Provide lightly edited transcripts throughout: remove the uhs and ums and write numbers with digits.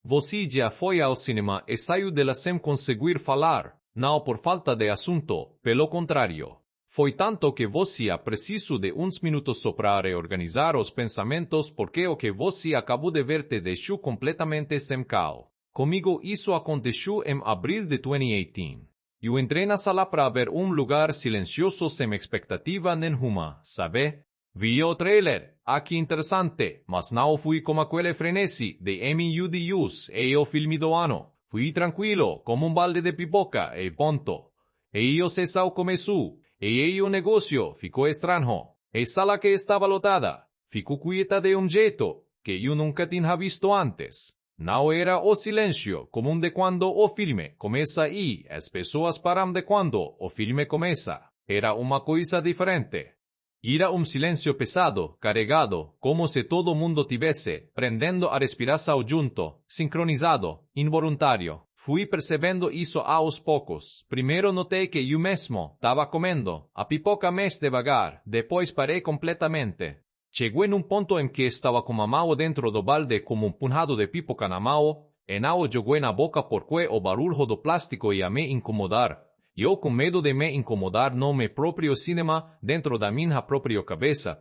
Você já foi ao cinema e saiu de lá sem conseguir falar, não por falta de assunto, pelo contrário. Foi tanto que você precisou de uns minutos só para reorganizar os pensamentos porque o que você acabou de ver te deixou completamente sem cal. Comigo isso aconteceu em abril de 2018. Eu entrei na sala para ver lugar silencioso sem expectativa nenhuma, sabe? Vi o trailer, que interessante, mas não fui como aquele frenesi de MUDUs e o filme do ano. Fui tranquilo, como balde de pipoca e ponto. E o sessão começou, e o negócio ficou estranho. A sala que estava lotada, ficou quieta de jeito que eu nunca tinha visto antes. Não era o silêncio comum de quando o filme começa e as pessoas param de quando o filme começa. Era uma coisa diferente. Era silêncio pesado, carregado, como se todo mundo tivesse prendendo a respiração junto, sincronizado, involuntário. Fui percebendo isso aos poucos. Primeiro notei que eu mesmo estava comendo a pipoca mais devagar, depois parei completamente. Chegou em ponto em que estava com a mão dentro do balde como punhado de pipoca na mão, e não jogou na boca porque o barulho do plástico ia me incomodar. Eu, com medo de me incomodar no meu próprio cinema dentro da minha própria cabeça.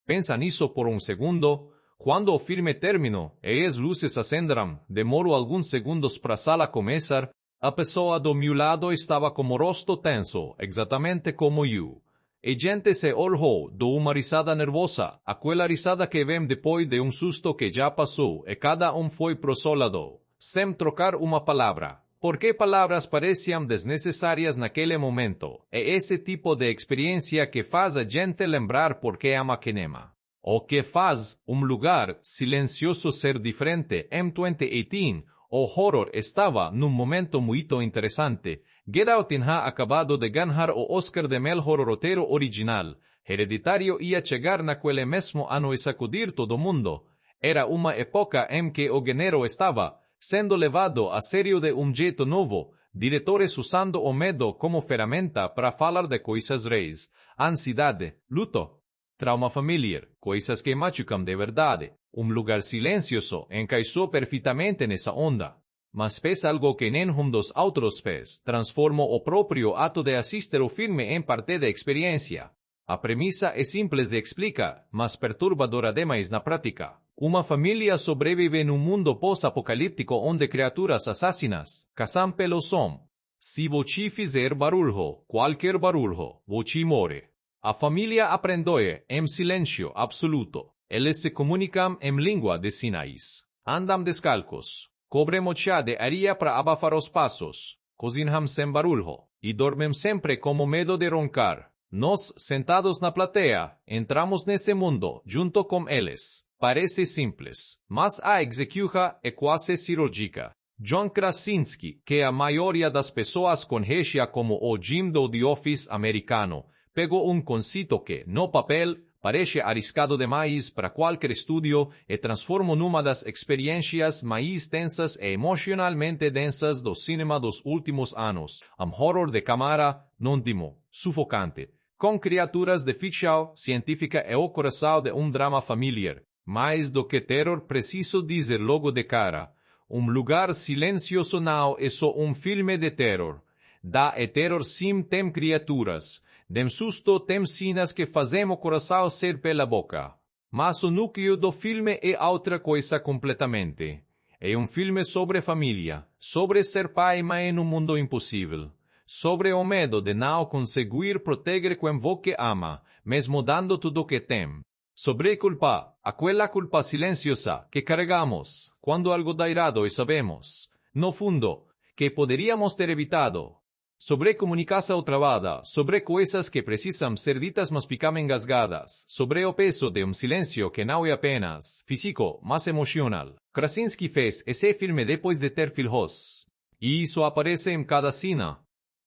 Pensa nisso por segundo. Quando o filme terminou e as luzes acenderam, demorou alguns segundos para a sala começar, a pessoa do meu lado estava com o rosto tenso, exatamente como eu. E gente se olhou, deu uma risada nervosa, aquela risada que vem depois de susto que já passou, e cada foi pro seu lado, sem trocar uma palavra. Porque palavras pareciam desnecessárias naquele momento. É esse tipo de experiência que faz a gente lembrar porque ama cinema. O que faz lugar silencioso ser diferente. Em 2018, o horror estava num momento muito interessante. Get Out tinha acabado de ganhar o Oscar de melhor roteiro original. Hereditário ia chegar naquele mesmo ano e sacudir todo mundo. Era uma época em que o gênero estava sendo levado a sério de jeito novo, diretores usando o medo como ferramenta para falar de coisas reais, ansiedade, luto, trauma familiar, coisas que machucam de verdade. Lugar silencioso encaixou perfeitamente nessa onda. Mas fez algo que nenhum dos outros fez, transformou o próprio ato de assistir o filme em parte da experiência. A premissa é simples de explicar, mas perturbadora demais na prática. Uma família sobrevive num mundo pós-apocalíptico onde criaturas assassinas caçam pelo som. Se você fizer barulho, qualquer barulho, você morre. A família aprendeu em silêncio absoluto. Eles se comunicam em língua de sinais. Andam descalços. Cobrem chá de areia para abafar os passos. Cozinham sem barulho. E dormem sempre com medo de roncar. Nós, sentados na plateia, entramos nesse mundo junto com eles. Parece simples, mas a execução é quase cirúrgica. John Krasinski, que a maioria das pessoas conhece como o Jim do The Office americano, pegou conceito que, no papel, parece arriscado demais para qualquer estúdio e transformou numa das experiências mais tensas e emocionalmente densas do cinema dos últimos anos. Horror de câmara, não dimo, sufocante, com criaturas de ficção científica e o coração de drama familiar. Mais do que terror, preciso dizer logo de cara. Lugar silencioso não é só filme de terror. Da é terror sim tem criaturas. Dem susto tem cenas que fazem o coração sair pela boca. Mas o núcleo do filme é outra coisa completamente. É filme sobre família, sobre ser pai e mãe num mundo impossível. Sobre o medo de não conseguir proteger quem você ama, mesmo dando tudo que tem. Sobre culpa, aquela culpa silenciosa que carregamos quando algo dá errado e sabemos, no fundo, que poderíamos ter evitado. Sobre comunicação travada, sobre coisas que precisam ser ditas mas ficam engasgadas, sobre o peso de silêncio que não é apenas físico, mas emocional. Krasinski fez esse filme depois de ter filhos. E isso aparece em cada cena,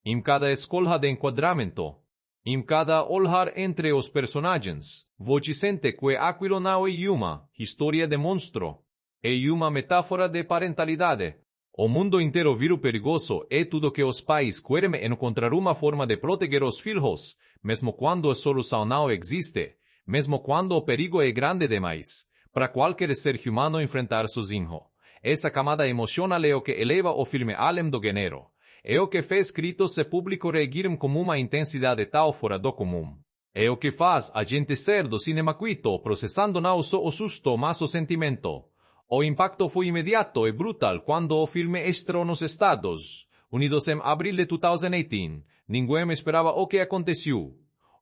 em cada escolha de enquadramento, em cada olhar entre os personagens. Você sente que aquilo não é uma história de monstro, é uma metáfora de parentalidade. O mundo inteiro vira perigoso e tudo que os pais querem é encontrar uma forma de proteger os filhos, mesmo quando a solução não existe, mesmo quando o perigo é grande demais, para qualquer ser humano enfrentar sozinho. Essa camada emocional é o que eleva o filme além do gênero. É o que fez críticos e público reagirem com uma intensidade tal fora do comum. É o que faz a gente ser do cinema cuito, processando não só o susto, mas o sentimento. O impacto foi imediato e brutal quando o filme estreou nos Estados Unidos em abril de 2018. Ninguém esperava o que aconteceu.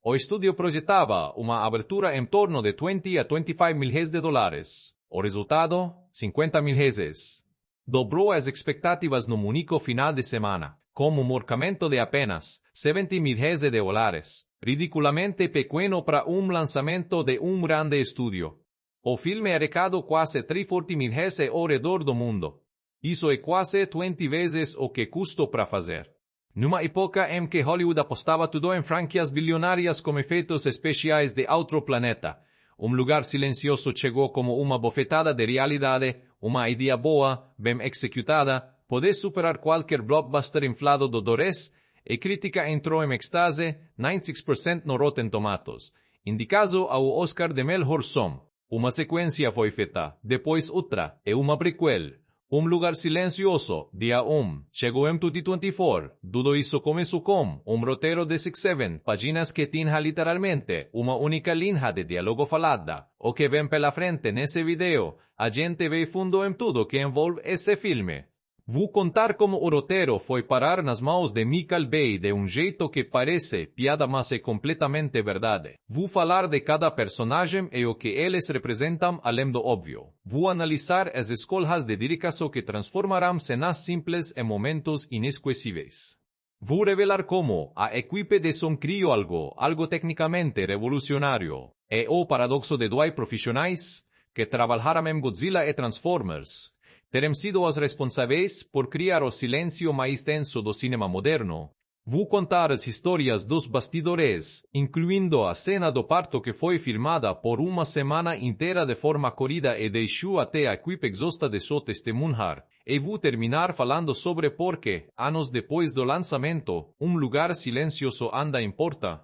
O estúdio projetava uma abertura em torno de 20 a 25 mil reais de dólares. O resultado? 50 mil reais. Dobrou as expectativas no único final de semana, com um orçamento de apenas 70 mil reais de dólares, ridiculamente pequeno para lançamento de grande estúdio. O filme arrecadou quase 340 mil reais ao redor do mundo. Isso é quase 20 vezes o que custou para fazer. Numa época em que Hollywood apostava tudo em franquias bilionárias com efeitos especiais de outro planeta, lugar silencioso chegou como uma bofetada de realidade, uma ideia boa, bem executada, pode superar qualquer blockbuster inflado do Dores, e crítica entrou em extase, 96% no Rotten Tomatoes, indicado ao Oscar de melhor som. Uma sequência foi feita, depois outra, e uma prequel. Lugar silencioso, dia 1, chegou em 2024. Tudo isso começou com roteiro de 6-7 páginas que tinha literalmente uma única linha de diálogo falada. O que vem pela frente nesse vídeo, a gente vê fundo em tudo que envolve esse filme. Vou contar como o roteiro foi parar nas mãos de Michael Bay de jeito que parece piada, mas é completamente verdade. Vou falar de cada personagem e o que eles representam além do óbvio. Vou analisar as escolhas de direção que transformarão cenas simples em momentos inesquecíveis. Vou revelar como a equipe de som criou algo tecnicamente revolucionário. É o paradoxo de dois profissionais que trabalharam em Godzilla e Transformers. Terem sido os responsáveis por criar o silêncio mais tenso do cinema moderno. Vou contar as histórias dos bastidores, incluindo a cena do parto que foi filmada por uma semana inteira de forma corrida e deixou até a equipe exausta de só testemunhar. E vou terminar falando sobre por que, anos depois do lançamento, lugar silencioso ainda importa.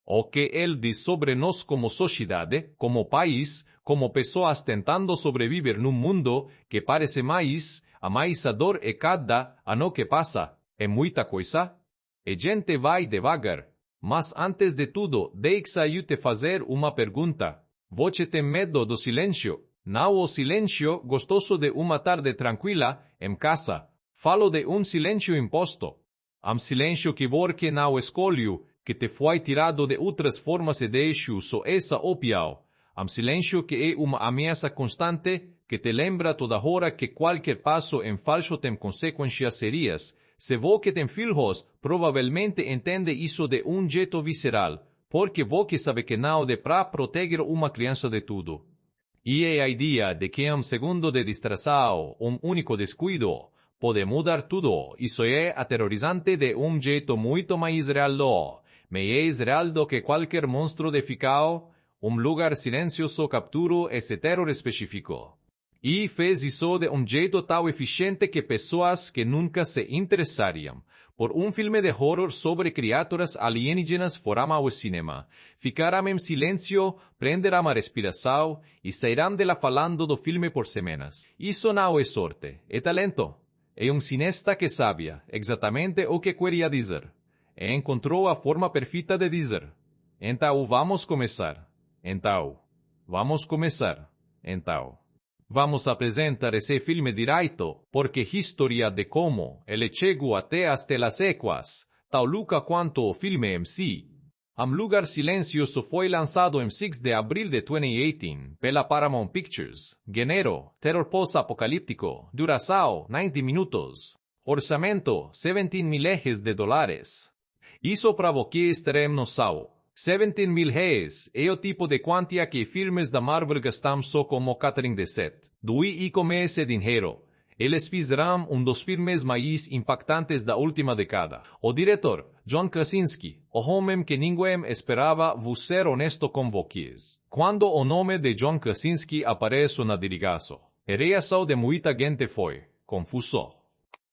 O que ele diz sobre nós como sociedade, como país, como pessoas tentando sobreviver num mundo que parece mais ameaçador e cada ano que passa. É muita coisa? E gente vai devagar. Mas antes de tudo, deixa-eu te fazer uma pergunta. Você tem medo do silêncio? Não o silêncio gostoso de uma tarde tranquila em casa. Falo de silêncio imposto. Silêncio que porque não escolheu, que te foi tirado de outras formas e deixou só essa opção. Silêncio que é uma ameaça constante que te lembra toda hora que qualquer passo em falso tem consequências serias. Se você tem filhos, provavelmente entende isso de jeito visceral, porque você sabe que não dá para proteger uma criança de tudo. E é a ideia de que segundo de distração, único descuido, pode mudar tudo. Isso é aterrorizante de jeito muito mais real. Mais real do que qualquer monstro de ficção. Lugar silencioso capturou esse terror específico. E fez isso de jeito tão eficiente que pessoas que nunca se interessariam por filme de horror sobre criaturas alienígenas foram ao cinema, ficaram em silêncio, prenderam a respiração e sairão de lá falando do filme por semanas. Isso não é sorte, é talento. É cineasta que sabia exatamente o que queria dizer. E encontrou a forma perfeita de dizer. Então vamos começar. Vamos apresentar esse filme direito, porque história de como ele chegou até as telas equas, tal louca quanto o filme em si. Lugar Silencioso foi lançado em 6 de abril de 2018 pela Paramount Pictures. Gênero, terror pós-apocalíptico. Duração, 90 minutos. Orçamento, 17 mil dólares. Isso para você estarem noção. 17 mil reais é o tipo de quantia que filmes da Marvel gastam só como catering de set. E com esse dinheiro, eles fizeram dos filmes mais impactantes da última década. O diretor, John Krasinski, o homem que ninguém esperava, vou ser honesto com vocês. Quando o nome de John Krasinski apareceu na direção, a reação de muita gente foi confuso.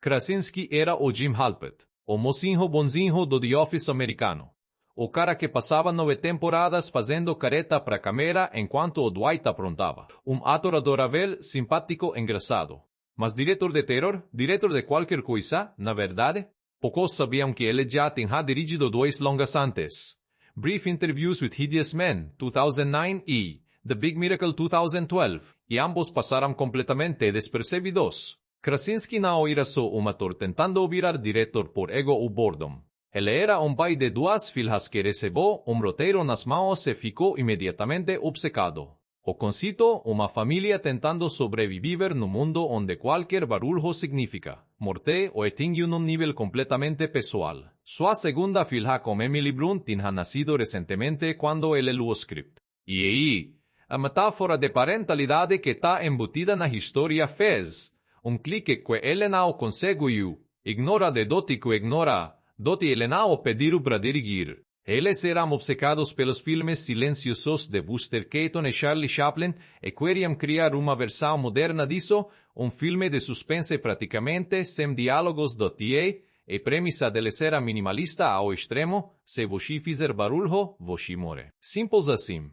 Krasinski era o Jim Halpert, o mocinho bonzinho do The Office americano. O cara que passava 9 temporadas fazendo careta para a câmera enquanto o Dwight aprontava. Ator adorável, simpático, engraçado. Mas diretor de terror, diretor de qualquer coisa, na verdade? Poucos sabiam que ele já tinha dirigido 2 longas antes. Brief Interviews with Hideous Men, 2009 e The Big Miracle 2012, e ambos passaram completamente despercebidos. Krasinski não era só um ator tentando virar diretor por ego ou boredom. Ele era pai de 2 filhas que recebeu roteiro nas mãos e ficou imediatamente obcecado. O conceito, uma família tentando sobreviver no mundo onde qualquer barulho significa morte o atinge nível completamente pessoal. Sua segunda filha com Emily Blunt tinha nascido recentemente quando ele leu o script. E aí, a metáfora de parentalidade que está embutida na história fez clique que ele não conseguiu. Ignora de doti que ignora, doti ele não pediu para dirigir. Eles eram obcecados pelos filmes silenciosos de Buster Keaton e Charlie Chaplin e queriam criar uma versão moderna disso, filme de suspense praticamente sem diálogos dotie, e premissa dele ser minimalista ao extremo, se você fizer barulho, você morre. Simples assim.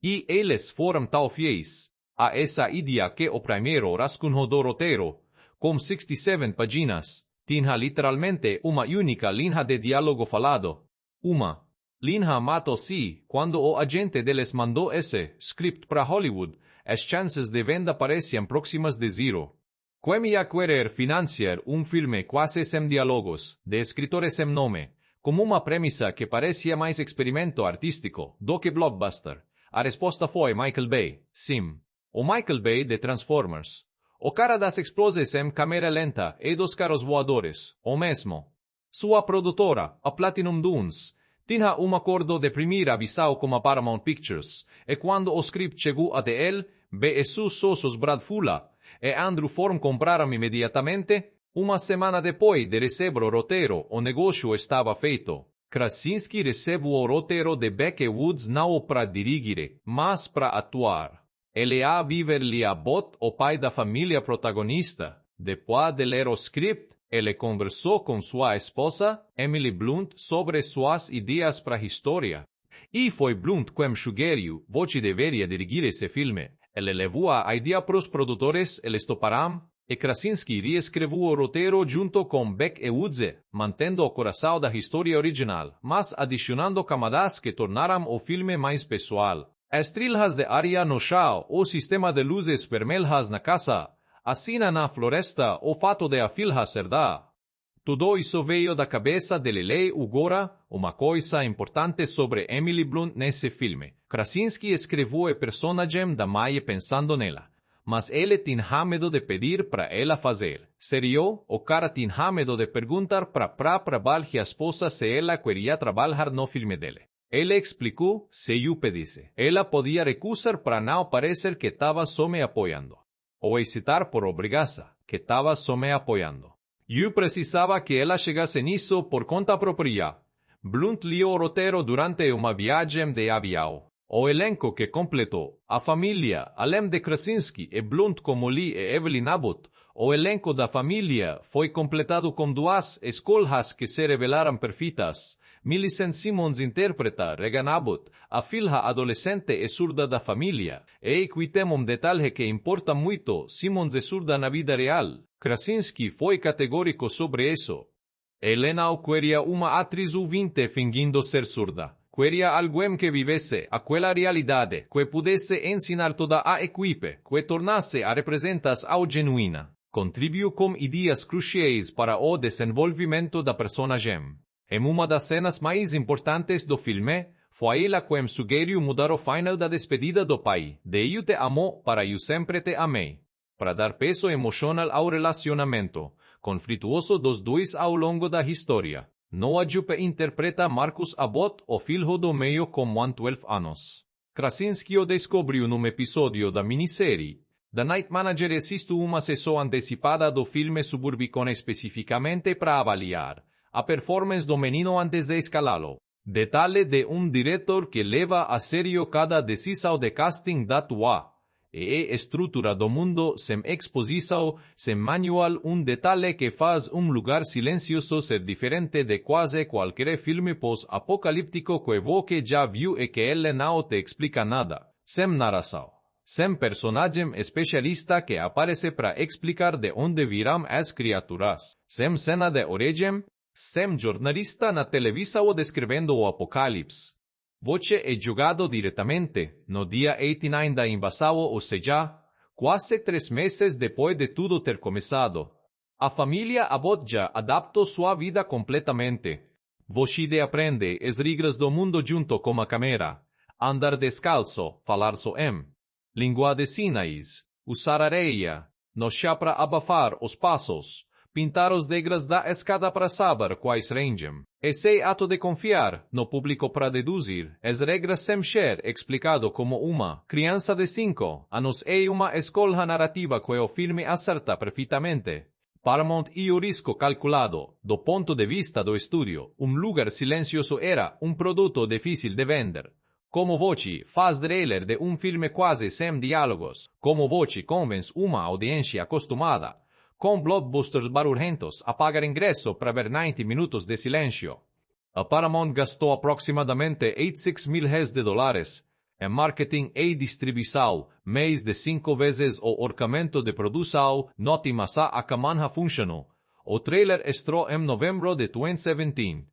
E eles foram tão fiéis a essa ideia que o primeiro rascunho do roteiro, com 67 páginas, tinha literalmente uma única linha de diálogo falado. Uma linha matou-se quando o agente deles mandou esse script para Hollywood, as chances de venda pareciam próximas de zero. Como ia querer financiar filme quase sem diálogos, de escritores sem nome, como uma premissa que parecia mais experimento artístico do que blockbuster? A resposta foi Michael Bay, sim. O Michael Bay de Transformers. O cara das explosões em câmera lenta e dos carros voadores, o mesmo. Sua produtora, a Platinum Dunes, tinha acordo de primeira visão com a Paramount Pictures, e quando o script chegou até ele, B e seus sócios Brad Fuller e Andrew Form compraram imediatamente. Uma semana depois de receber o roteiro, o negócio estava feito. Krasinski recebeu o roteiro de Becky Woods não para dirigir, mas para atuar. Ele a viver-lhe a bot o pai da família protagonista. Depois de ler o script, ele conversou com sua esposa, Emily Blunt, sobre suas ideias para a história. E foi Blunt quem sugeriu, você deveria dirigir esse filme. Ele levou a ideia para os produtores, eles toparam, e Krasinski reescreveu o roteiro junto com Beck e Woods, mantendo o coração da história original, mas adicionando camadas que tornaram o filme mais pessoal. As trilhas de área no chão, o sistema de luzes vermelhas na casa, a cena na floresta, o fato de a filha ser da. Tudo isso veio da cabeça de Lily Ugora, uma coisa importante sobre Emily Blunt nesse filme. Krasinski escreveu o personagem da mãe pensando nela, mas ele tinha medo de pedir para ela fazer. Sério, o cara tinha medo de perguntar para a própria esposa se ela queria trabalhar no filme dele. Ele explicou, se eu pedisse, ela podia recusar para não parecer que estava só me apoiando. Ou hesitar por obrigação, que estava só me apoiando. Eu precisava que ela chegasse nisso por conta própria. Blunt leu o roteiro durante uma viagem de avião. O elenco que completou, a família, além de Krasinski e Blunt como Lee e Evelyn Abbott, o elenco da família foi completado com 2 escolhas que se revelaram perfeitas. Millicent Simmons interpreta Regan Abbott, a filha adolescente e surda da família. E aqui tem detalhe que importa muito, Simmons é surda na vida real. Krasinski foi categórico sobre isso. Ele não queria uma atriz ouvinte fingindo ser surda. Queria alguém que vivesse aquela realidade, que pudesse ensinar toda a equipe, que tornasse a representação genuína. Contribuiu com ideias cruciais para o desenvolvimento da personagem. Em uma das cenas mais importantes do filme, foi ela quem sugeriu mudar o final da despedida do pai, de eu te amo para eu sempre te amei, para dar peso emocional ao relacionamento conflituoso dos dois ao longo da história. Noah Jupe interpreta Marcus Abbott, o filho do meio com 12 anos. Krasinski o descobriu num episódio da minissérie The Night Manager. Existe uma sessão antecipada do filme Suburbicon especificamente para avaliar a performance do menino antes de escalá-lo. Detalhe de diretor que leva a sério cada decisão de casting da tua. E estrutura do mundo sem exposição, sem manual, detalhe que faz lugar silencioso ser diferente de quase qualquer filme pós-apocalíptico que você já viu e que ele não te explica nada, sem narração, Sem personagem especialista que aparece para explicar de onde virão as criaturas. Sem cena de origem. Sem jornalista na televisão descrevendo o apocalipse. Voce é jogado diretamente, no dia 89 da invasão, ou seja, quase 3 meses depois de tudo ter começado. A família Abbott já adaptou sua vida completamente. Voce aprende as regras do mundo junto com a câmera. Andar descalço, falar só língua de sinais, usar areia, no chá para abafar os passos, pintar os degraus da escada para saber quais rangem. Esse ato de confiar no público para deduzir as regras sem ser explicado como uma criança de 5 anos é uma escolha narrativa que o filme acerta perfeitamente. Paramount e o risco calculado, do ponto de vista do estúdio, lugar silencioso era produto difícil de vender. Como Voce faz trailer de filme quase sem diálogos, como Voce convence uma audiência acostumada, com blockbusters barulhentos a pagar ingresso para ver 90 minutos de silêncio. A Paramount gastou aproximadamente $86 mil em marketing e distribuição, mais de 5 vezes o orçamento de produção, noti massa a camanha funcionou. O trailer estreou em novembro de 2017.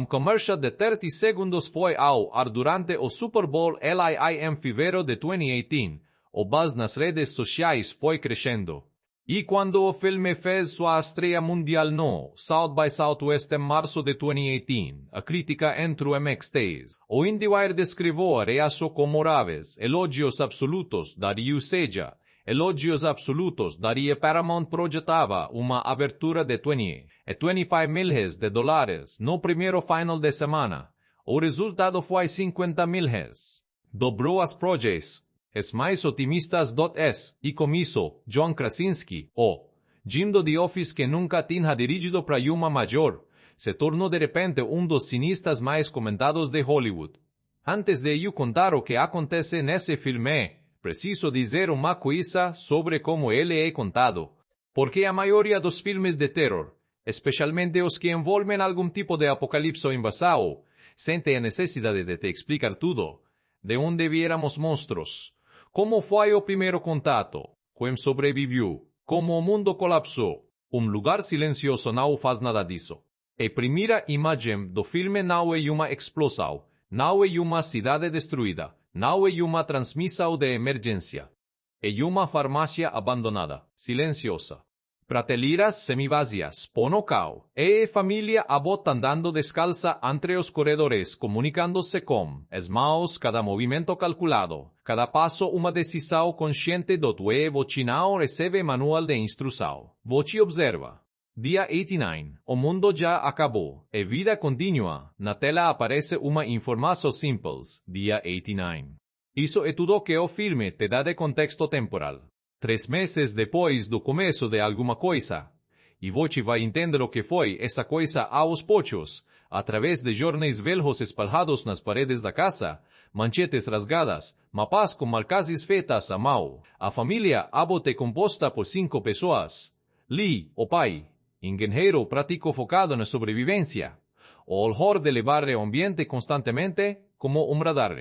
Comercial de 30 segundos foi ao ar durante o Super Bowl LII em fevereiro de 2018. O buzz nas redes sociais foi crescendo. E quando o filme fez sua estreia mundial no South by Southwest em março de 2018, a crítica entrou em êxtase. O IndieWire descreveu a reação como graves, elogios absolutos daria seja, elogios absolutos daria Paramount projetava uma abertura de 20 e 25 milhões de dólares no primeiro final de semana. O resultado foi 50 milhões. Dobrou as projeções. Es mais otimistas e com isso, John Krasinski, o Jim do The Office que nunca tinha dirigido para uma maior, se tornou de repente dos cineastas mais comentados de Hollywood. Antes de eu contar o que acontece nesse filme, preciso dizer uma coisa sobre como ele é contado. Porque a maioria dos filmes de terror, especialmente os que envolvem algum tipo de apocalipse ou invasão, sente a necessidade de te explicar tudo. De onde viéramos monstros. Como foi o primeiro contato? Quem sobreviveu? Como o mundo colapsou? Lugar silencioso não faz nada disso. A primeira imagem do filme não é uma explosão, não é uma cidade destruída, não é uma transmissão de emergência. É uma farmácia abandonada, silenciosa. Prateleiras semivazias, ponocal, e família Abbott andando descalça entre os corredores, comunicando-se com as mãos, cada movimento calculado, cada passo uma decisão consciente do que Voce não recebe manual de instrução. Voce observa. Dia 89, o mundo já acabou, e vida continua. Na tela aparece uma informação simples, dia 89. Isso é tudo que o filme te dá de contexto temporal. 3 meses depois do começo de alguma coisa. E Voce vai entender o que foi essa coisa aos poucos, através de jornais velhos espalhados nas paredes da casa, manchetes rasgadas, mapas com marcações feitas à mão. A família Abbott é composta por 5 pessoas. Lee, o pai, engenheiro prático focado na sobrevivência. O horror de levar o ambiente constantemente como radar.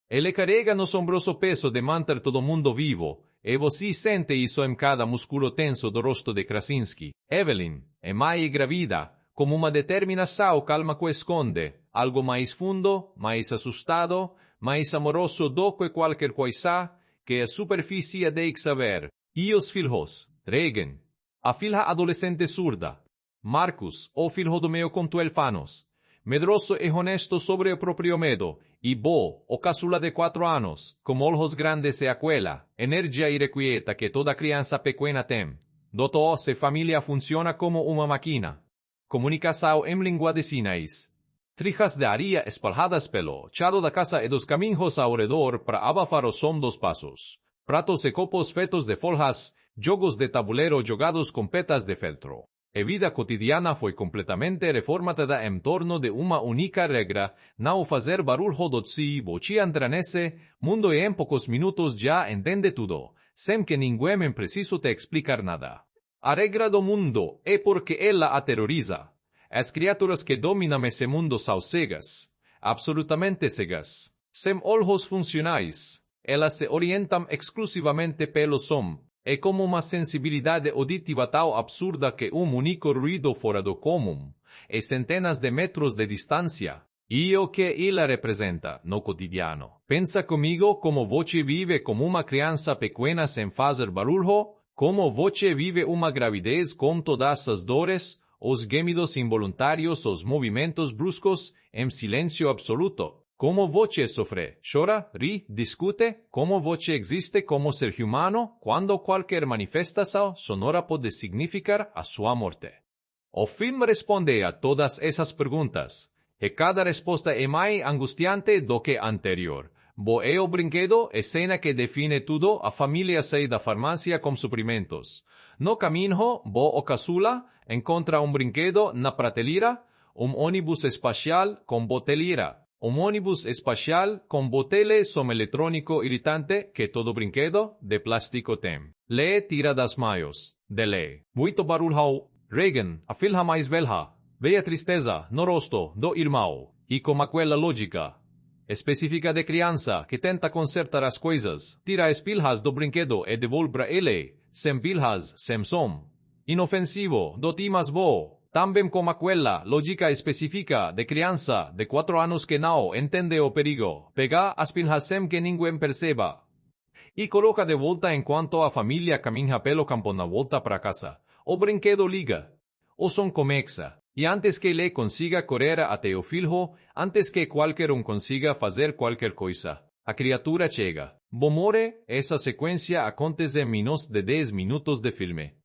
Ele carrega no sombroso peso de manter todo mundo vivo, e você sente isso em cada músculo tenso do rosto de Krasinski. Evelyn é mãe gravida, como uma determinação calma que esconde, algo mais fundo, mais assustado, mais amoroso do que qualquer coisa, que a superfície deixa saber. E os filhos, Regan, a filha adolescente surda, Marcus, o filho do meio com 12 anos, medroso e honesto sobre o próprio medo, e Bo, o caçula de 4 anos, com olhos grandes e aquela energia irrequieta que toda criança pequena tem. Doto se família funciona como uma máquina. Comunicação em língua de sinais. Trijas de areia espalhadas pelo chão da casa e dos caminhos ao redor para abafar o som dos passos. Pratos e copos feitos de folhas, jogos de tabuleiro jogados com petas de feltro. A vida cotidiana foi completamente reformatada em torno de uma única regra, não fazer barulho do si, Voce entra nesse mundo e em poucos minutos já entende tudo, sem que ninguém precise te explicar nada. A regra do mundo é porque ela aterroriza. As criaturas que dominam esse mundo são cegas, absolutamente cegas, sem olhos funcionais. elas se orientam exclusivamente pelo som. É como uma sensibilidade auditiva tão absurda que único ruído fora do comum, e centenas de metros de distância. E o que ela representa no cotidiano? Pensa comigo como você vive como uma criança pequena sem fazer barulho, como você vive uma gravidez com todas as dores, os gemidos involuntários, os movimentos bruscos, em silêncio absoluto. Como você sofre, chora, ri, discute, como você existe como ser humano, quando qualquer manifestação sonora pode significar a sua morte. O filme responde a todas essas perguntas, e cada resposta é mais angustiante do que a anterior. Bo é o brinquedo, a cena que define tudo, a família sai da farmácia com suprimentos. No caminho, bo o caçula encontra brinquedo na prateleira, ônibus espacial com botelheira. Ônibus espacial com botele som eletrônico irritante que todo brinquedo de plástico tem. Lê tira das maios. De lei. Muito barulho. Reagan, a filha mais velha. Vê a tristeza no rosto do irmão. E com aquela lógica específica de criança que tenta consertar as coisas, tira as pilhas do brinquedo e devolve a ele, sem pilhas, sem som. Inofensivo, do timas bo. Também com aquela lógica específica de criança de 4 anos que não entende o perigo, pega as pilhas sem que ninguém perceba. E coloca de volta enquanto a família caminha pelo campo na volta para casa. O brinquedo liga. O som começa. E antes que ele consiga correr até o filho, antes que qualquer consiga fazer qualquer coisa, a criatura chega. Bom more, essa sequência acontece em menos de 10 minutos de filme.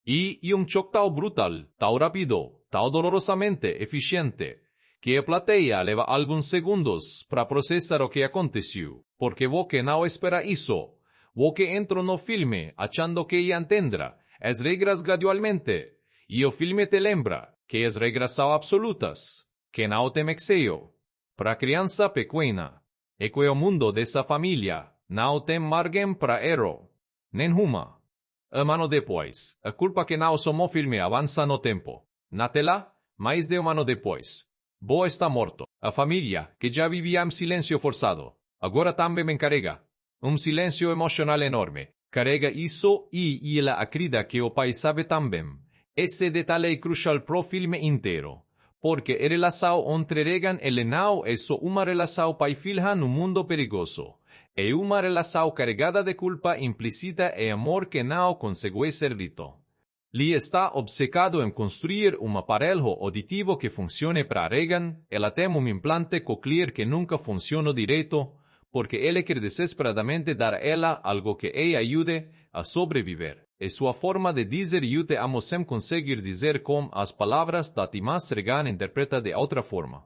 E choque tão brutal, tão rápido, tão dolorosamente eficiente, que a plateia leva alguns segundos para processar o que aconteceu, porque você não espera isso. Você entra no filme achando que ia entender as regras gradualmente, e o filme te lembra que as regras são absolutas, que não tem exceio. Para a criança pequena, e que o mundo dessa família não tem margem para erro, nenhuma. Um ano depois, a culpa que não somos filme avança no tempo. Na tela, mais de um ano depois, Bo está morto. A família, que já vivia em silêncio forçado, agora também encarrega silêncio emocional enorme. Carrega isso e ela acredita que o pai sabe também. Esse detalhe é crucial pro filme inteiro, porque a relação entre Reagan e Lenau é só uma relação pai-filha num mundo perigoso. É uma relação carregada de culpa implícita e amor que não consegue ser dito. Lee está obcecado em construir aparelho auditivo que funcione para Reagan. Ela tem implante coclear que nunca funciona direito, porque ele quer desesperadamente dar a ela algo que ella ayude a sobreviver. E sua forma de dizer eu te amo sem conseguir dizer com as palavras da Timas Reagan interpreta de outra forma.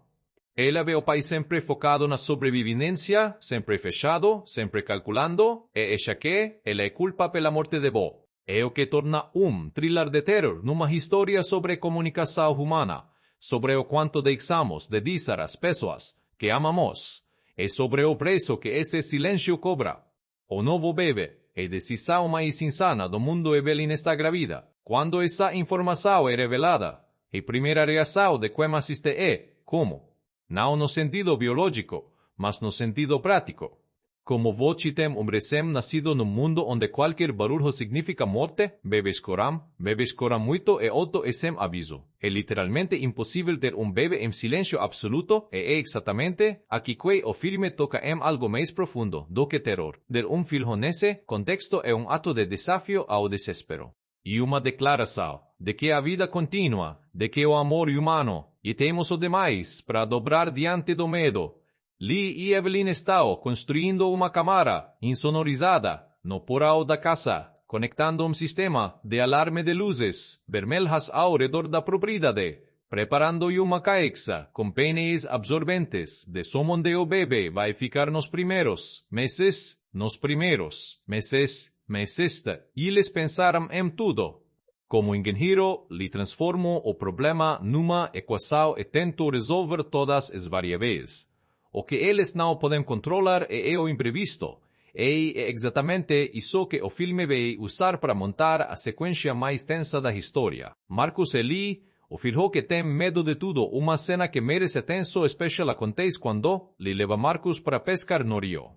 Ela vê o pai sempre focado na sobrevivência, sempre fechado, sempre calculando, e acha que ela é culpa pela morte de Bo. É o que torna thriller de terror numa história sobre comunicação humana, sobre o quanto deixamos de dizer às pessoas que amamos, e sobre o preço que esse silêncio cobra. O novo bebê é a decisão mais insana do mundo. Evelyn está grávida. Quando essa informação é revelada, a primeira reação de quem assiste é como? Não no sentido biológico, mas no sentido prático. Como você tem recém-nascido num mundo onde qualquer barulho significa morte, bebês choram muito e alto e sem aviso. É literalmente impossível ter bebê em silêncio absoluto e é exatamente aqui que o filme toca em algo mais profundo do que terror. Ter filho nesse contexto é ato de desafio ao desespero. E uma declaração de que a vida continua, de que o amor humano e temos o demais para dobrar diante do medo. Lee e Evelyn estão construindo uma câmara insonorizada no porão da casa, conectando sistema de alarme de luzes vermelhas ao redor da propriedade, preparando uma caixa com painéis absorventes de som onde o bebê vai ficar nos primeiros meses, e eles pensaram em tudo. Como engenheiro, Lee transformou o problema numa equação e tentou resolver todas as variáveis. O que eles não podem controlar é o imprevisto. E é exatamente isso que o filme vai usar para montar a sequência mais tensa da história. Marcus e Lee, o filho que tem medo de tudo, uma cena que merece tenso especial acontece quando Lee leva Marcus para pescar no rio.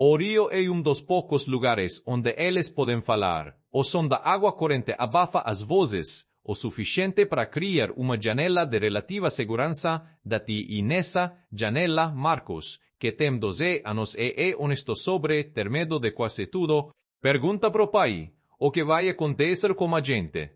O río é dos poucos lugares onde eles podem falar, ou som da água corrente abafa as vozes, o suficiente para criar uma janela de relativa segurança da ti e nessa janela, Marcos, que tem 12 anos e é honesto sobre ter medo de quase tudo, pergunta pro pai, o que vai acontecer com a gente?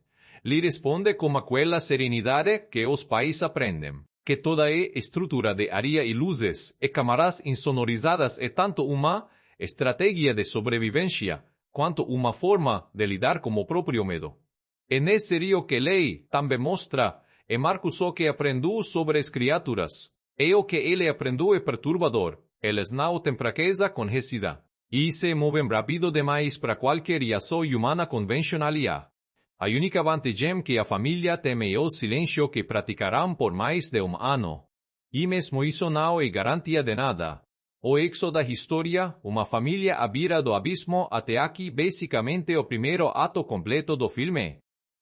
Lhe responde com aquela serenidade que os pais aprendem, que toda estrutura de areia e luzes e câmaras insonorizadas é tanto uma estratégia de sobrevivência, quanto uma forma de lidar com o próprio medo. E nesse rio que lei também mostra, e Marcos o que aprendeu sobre as criaturas, e o que ele aprendeu é perturbador, eles não têm fraqueza conhecida, e se movem rápido demais para qualquer reação humana convencional. A única vantagem que a família tem é o silêncio que praticarão por mais de ano. E mesmo isso não é garantia de nada. O éxodo da história, uma família à beira do abismo até aqui basicamente o primeiro ato completo do filme.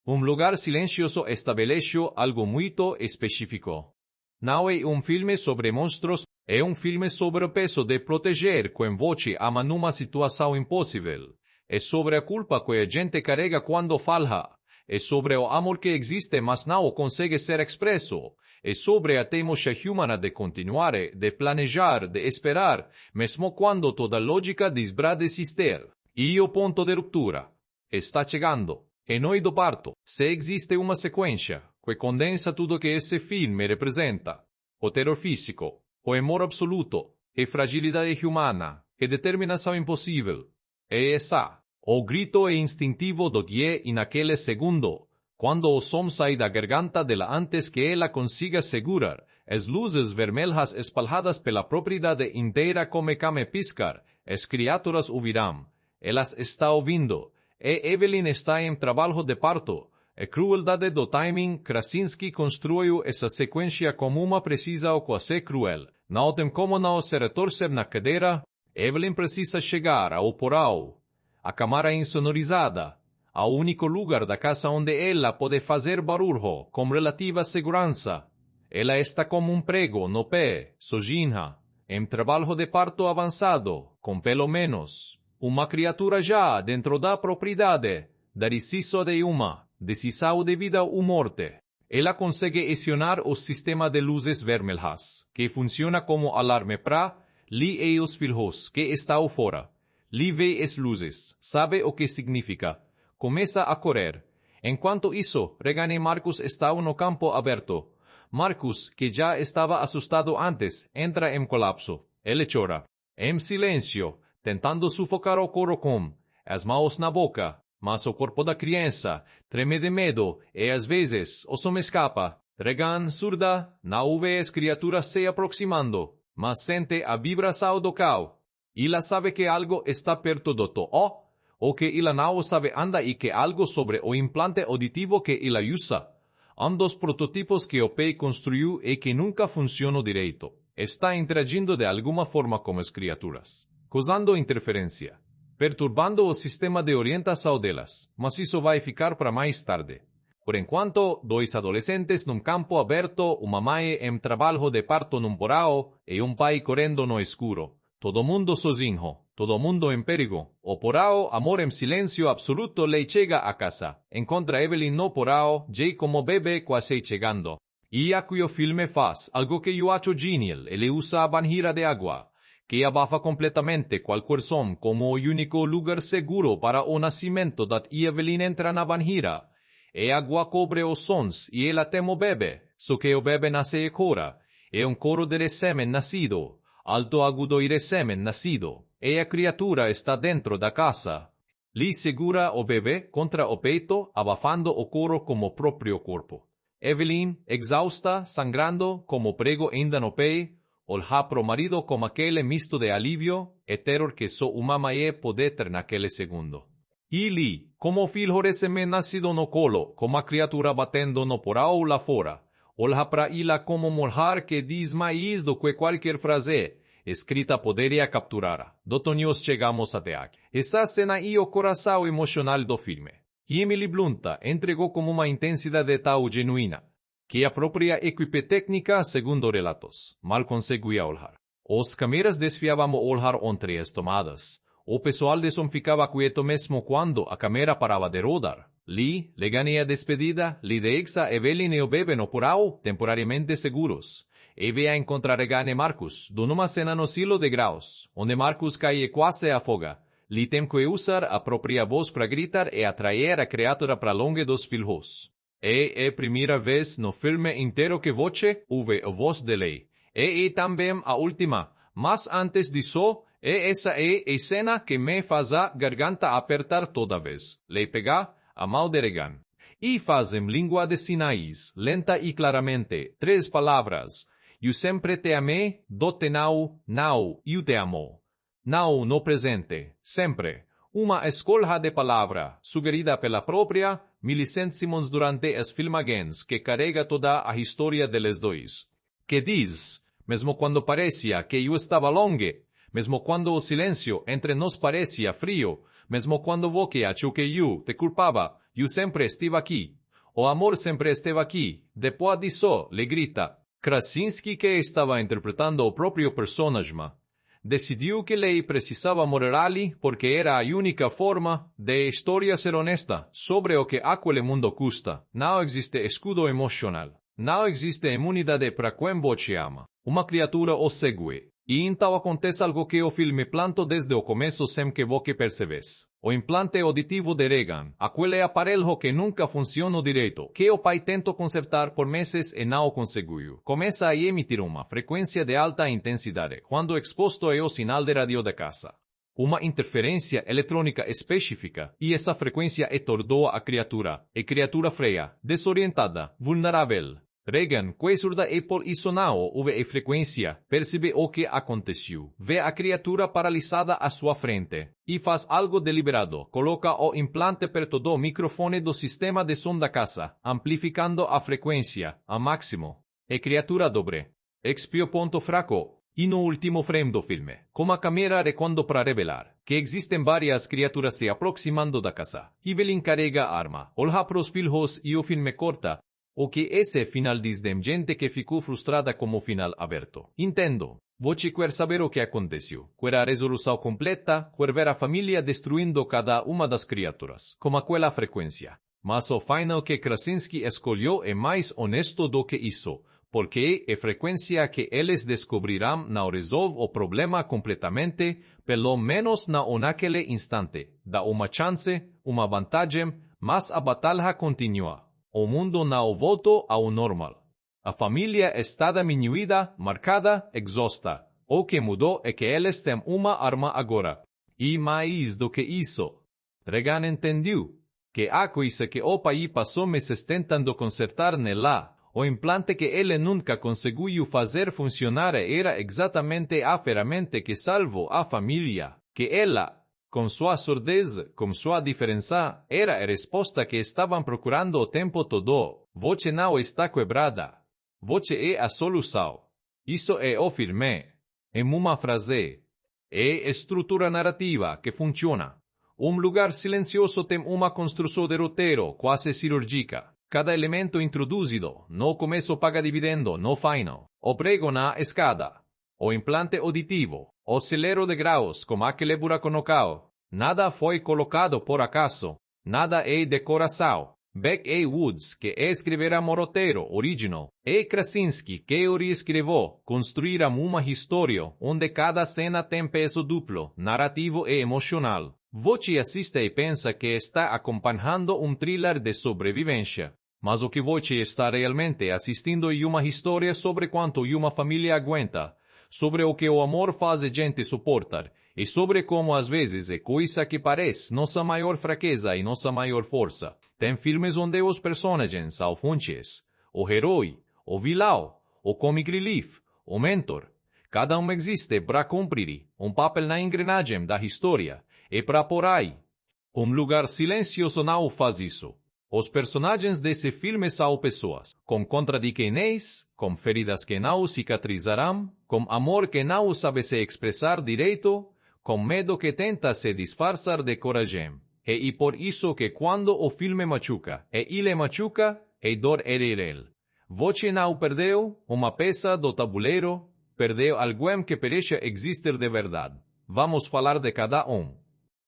Lugar silencioso estabelece algo muito específico. Não é filme sobre monstros, é filme sobre o peso de proteger com voce ama numa situação impossível. É sobre a culpa que a gente carrega quando falha. É sobre o amor que existe mas não consegue ser expresso. É sobre a teimosia humana de continuar, de planejar, de esperar, mesmo quando toda lógica diz para desistir. E o ponto de ruptura está chegando. E noi do parto, se existe uma sequência que condensa tudo que esse filme representa, o terror físico, o amor absoluto, a fragilidade humana, a determinação impossível, é essa, o grito instintivo do dia e naquele segundo, quando o som sai da garganta dela antes que ela consiga segurar, as luzes vermelhas espalhadas pela propriedade inteira como came piscar, as criaturas ouvirão, elas está ouvindo. E Evelyn está em trabalho de parto. A crueldade do timing, Krasinski construiu essa sequência como uma precisa ou quase cruel. Não tem como não se retorcer na cadeira. Evelyn precisa chegar ao porão, a câmara insonorizada, ao único lugar da casa onde ela pode fazer barulho com relativa segurança. Ela está como prego no pé, sozinha, em trabalho de parto avançado, com pelo menos uma criatura já dentro da propriedade, da deciso de uma decisão de vida ou morte. Ela consegue acionar o sistema de luzes vermelhas, que funciona como alarme para li e os filhos que estão fora. Li vê as luzes, sabe o que significa. Começa a correr. Enquanto isso, Regan e Marcus estão no campo aberto. Marcus, que já estava assustado antes, entra em colapso. Ele chora. Em silêncio, tentando sufocar o coro com as mãos na boca, mas o corpo da criança treme de medo e às vezes o som escapa. Regan, surda, não vê as criaturas se aproximando, mas sente a vibração do caos. Ela sabe que algo está perto do to, ou que ela não sabe anda e que algo sobre o implante auditivo que ela usa. Dos prototipos que o pai construiu e que nunca funcionam direito. Está interagindo de alguma forma com as criaturas, causando interferência, perturbando o sistema de orientação delas, mas isso vai ficar para mais tarde. Por enquanto, dois adolescentes num campo aberto, uma mãe em trabalho de parto num porão e pai correndo no escuro. Todo mundo sozinho, todo mundo em perigo. O porão, amor em silêncio absoluto, lhe chega a casa. Encontra Evelyn no porão, Jay como bebê quase chegando. E aqui o filme faz algo que eu acho genial, ele usa a banheira de água, que abafa completamente qualquer som como o único lugar seguro para o nascimento da Evelyn entra na banheira. E a água cobre os sons e ela tem o bebê, só que o bebê nasce e cora. É coro de recém nascido, alto agudo e recém nascido, e a criatura está dentro da casa. Lhe segura o bebê contra o peito, abafando o coro como o próprio corpo. Evelyn, exausta, sangrando, como prego ainda no pé, olha pro marido com aquele misto de alívio e terror que só uma mãe pode ter naquele segundo. E Lee, como filho recém-nascido no colo, como a criatura batendo no porão lá fora, olha para ela como mulher que diz mais do que qualquer frase escrita poderia capturar. Nós chegamos até aqui. Essa cena é o coração emocional do filme. E Emily Blunt entregou como uma intensidade tal genuína, que a própria equipe técnica, segundo relatos, mal conseguia olhar. Os câmeras desfiavam olhar entre as tomadas. O pessoal de som ficava quieto mesmo quando a câmera parava de rodar. Lee le ganhei a despedida, Lee de Exa, Evelyn e o bebê no porão, temporariamente seguros. E veio a encontrar Regan e Marcus, numa cena no silo de graus, onde Marcus cai e quase afoga. Lee tem que usar a própria voz para gritar e atrair a criatura para longe dos filhos. É a primeira vez no filme inteiro que voce ouve a voz de Lee. E também a última, mas antes disso, essa é a cena que me faz a garganta apertar toda vez. Lee pega a mão de Regan. E fazem língua de sinais, lenta e claramente, 3 palavras. Eu sempre te amei, do-te now, eu te amo. Now no presente, sempre. Uma escolha de palavra, sugerida pela própria Millicent Simmonds durante as filmagens, que carrega toda a história deles dois. Que diz, mesmo quando parecia que eu estava longe, mesmo quando o silêncio entre nós parecia frio, mesmo quando você achou que eu te culpava, eu sempre estive aqui. O amor sempre esteve aqui. Depois disso, le grita. Krasinski, que estava interpretando o próprio personagem, decidiu que Lee precisava morrer ali porque era a única forma de a história ser honesta sobre o que aquele mundo custa. Não existe escudo emocional. Não existe imunidade para quem você ama. Uma criatura o segue. E então acontece algo que o filme plantou desde o começo sem que você percebesse. O implante auditivo de Regan, aquele aparelho que nunca funcionou direito, que o pai tentou consertar por meses e não conseguiu, começa a emitir uma frequência de alta intensidade quando exposto ao sinal de rádio da casa. Uma interferência eletrônica específica, e essa frequência atordoa a criatura freia, desorientada, vulnerável. Regan, que surda e por isso não ouve a frequência, percebe o que aconteceu, vê a criatura paralisada à sua frente, e faz algo deliberado, coloca o implante perto do microfone do sistema de som da casa, amplificando a frequência, a máximo. A criatura dobre. Expio ponto fraco. E no último frame do filme, com a câmera recuando para revelar que existem várias criaturas se aproximando da casa. Evelyn carrega a arma, olha para os filhos e o filme corta. O que esse final diz de gente que ficou frustrada com o final aberto. Entendo. Você quer saber o que aconteceu. Quer a resolução completa, quer ver a família destruindo cada uma das criaturas, com aquela frequência. Mas o final que Krasinski escolheu é mais honesto do que isso, porque a frequência que eles descobrirão não resolve o problema completamente, pelo menos não naquele instante. Dá uma chance, uma vantagem, mas a batalha continua. O mundo não voltou ao normal. A família está diminuída, marcada, exausta. O que mudou é que eles têm uma arma agora. E mais do que isso, Regan entendeu que a coisa que o pai passou meses tentando consertar nela, o implante que ele nunca conseguiu fazer funcionar era exatamente a ferramenta que salvou a família, que ela, com sua surdez, com sua diferença, era a resposta que estavam procurando o tempo todo. Você não está quebrada. Você é a solução. Isso é o filme. Em uma frase. É estrutura narrativa que funciona. Um lugar silencioso tem uma construção de roteiro quase cirúrgica. Cada elemento introduzido, no começo paga dividendo, no final. O prego na escada. O implante auditivo, o celero de graus como aquele buraco no cal. Nada foi colocado por acaso, nada é decoração. Beck A. Woods, que escrevera o roteiro original, e Krasinski, que o reescreveu, construíram uma história onde cada cena tem peso duplo, narrativo e emocional. Você assiste e pensa que está acompanhando um thriller de sobrevivência. Mas o que você está realmente assistindo é uma história sobre quanto uma família aguenta, sobre o que o amor faz a gente suportar, e sobre como às vezes é coisa que parece nossa maior fraqueza e nossa maior força. Tem filmes onde os personagens são fontes, o herói, o vilão, o comic relief, o mentor. Cada um existe para cumprir um papel na engrenagem da história, e para por aí. Um lugar silencioso não faz isso. Os personagens desse filme são pessoas, com contradições, com feridas que não cicatrizarão, com amor que não sabe se expressar direito, com medo que tenta se disfarçar de coragem. E por isso que quando o filme machuca, e ele machuca, a dor é real. Você não perdeu uma peça do tabuleiro, perdeu alguém que parecia existir de verdade. Vamos falar de cada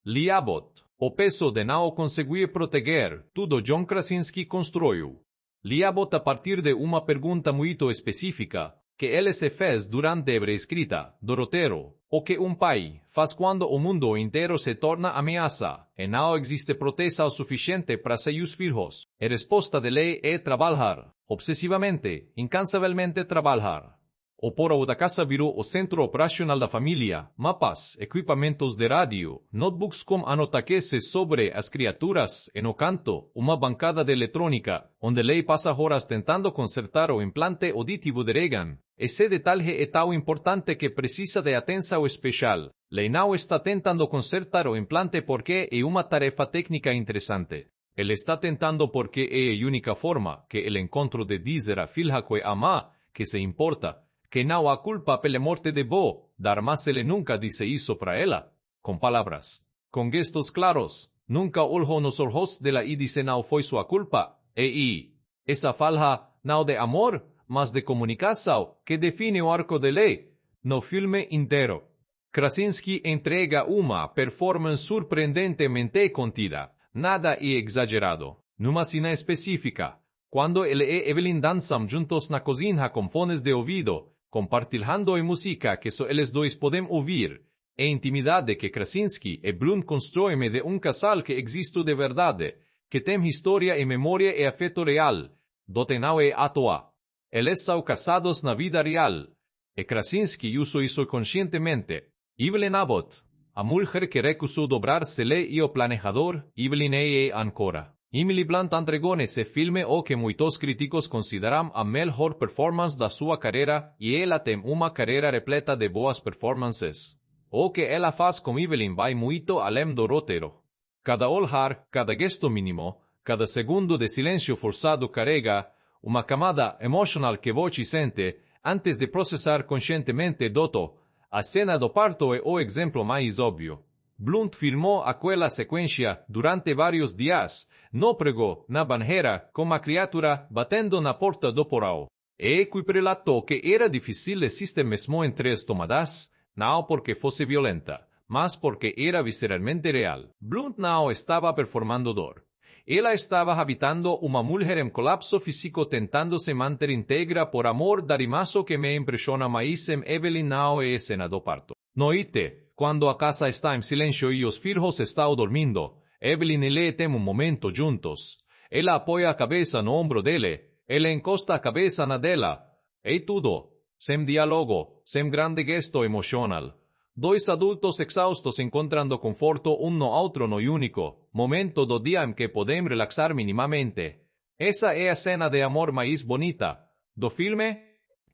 Liabot, o peso de não conseguir proteger tudo John Krasinski construiu. Liabot a partir de uma pergunta muito específica, que ele se fez durante a escrita do roteiro, o que pai faz quando o mundo inteiro se torna ameaça, e não existe proteção suficiente para seus filhos. A resposta dele é trabalhar, obsessivamente, incansavelmente trabalhar. O porão da casa virou o centro operacional da família, mapas, equipamentos de rádio, notebooks com anotaqueses sobre as criaturas, e no canto, uma bancada de eletrônica, onde Lei passa horas tentando consertar o implante auditivo de Regan. Esse detalhe é tão importante que precisa de atenção especial. Lei não está tentando consertar o implante porque é uma tarefa técnica interessante. Ele está tentando porque é a única forma que el encontro de dizer a filha que ama, que se importa, que não há culpa pela morte de Bo, mas ele nunca disse isso para ela. Com palavras, com gestos claros, nunca olhou nos olhos dela e disse não foi sua culpa. Essa falha, não de amor, mas de comunicação, que define o arco de Lei, no filme inteiro. Krasinski entrega uma performance surpreendentemente contida, nada é exagerado. Numa cena específica, quando ele e Evelyn dançam juntos na cozinha com fones de ouvido, compartilhando a música que só eles dois podem ouvir, a intimidade que Krasinski e Blunt constroem de casal que existe de verdade, que tem história e memória e afeto real, dote não é à toa. Eles são casados na vida real, e Krasinski usou isso conscientemente. Evelyn Abbott, a mulher que recusou dobrar-se-lhe e o planejador, Evelyn é ancora. Emily Blunt entregou nesse filme o que muitos críticos consideram a melhor performance da sua carreira, e ela tem uma carreira repleta de boas performances. O que ela faz com Evelyn vai muito além do roteiro. Cada olhar, cada gesto mínimo, cada segundo de silêncio forçado carrega uma camada emocional que você sente antes de processar conscientemente doto. A cena do parto é o exemplo mais óbvio. Blunt filmou aquela sequência durante vários dias, no pregou na banheira com a criatura batendo na porta do porão. E relatou que era difícil existir mesmo em 3 tomadas, não porque fosse violenta, mas porque era visceralmente real. Blunt não estava performando dor. Ela estava habitando uma mulher em colapso físico tentando se manter íntegra por amor darimaso que me impressiona mais em Evelyn não é cena do parto. Noite, quando a casa está em silêncio e os filhos estão dormindo, Evelyn e Lee têm momento juntos. Ela apoia a cabeça no ombro dele, ele encosta a cabeça na dela. É tudo. Sem diálogo, sem grande gesto emocional. 2 adultos exaustos encontrando conforto no outro no único momento do dia em que podem relaxar minimamente. Essa é a cena de amor mais bonita do filme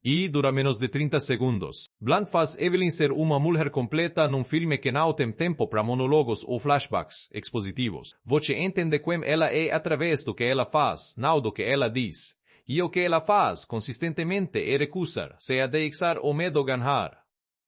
e dura menos de 30 segundos. Blunt faz Evelyn ser uma mulher completa num filme que não tem tempo para monólogos ou flashbacks expositivos. Você entende como ela é através do que ela faz, não do que ela diz. E o que ela faz consistentemente é recusar, se a deixar o medo ganhar.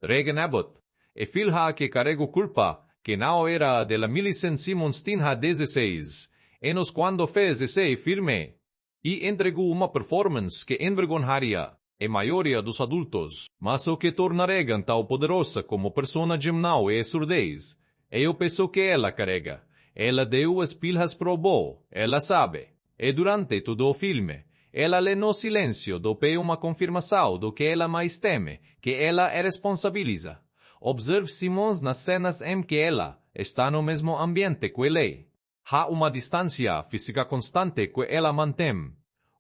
Regan Abbott, e filha que carrego culpa, que não era de la Millicent Simmons tinha 16, anos quando fez esse filme, e entregou uma performance que envergonharia a maioria dos adultos, mas o que torna Regan tão poderosa como personagem não é surdez, é o peso que ela carrega. Ela deu as pilhas pro Bo, ela sabe, e durante todo o filme, ela lê no silêncio do pé uma confirmação do que ela mais teme, que ela é responsabiliza. Observe Simmons nas cenas em que ela está no mesmo ambiente que ele. Há uma distância física constante que ela mantém.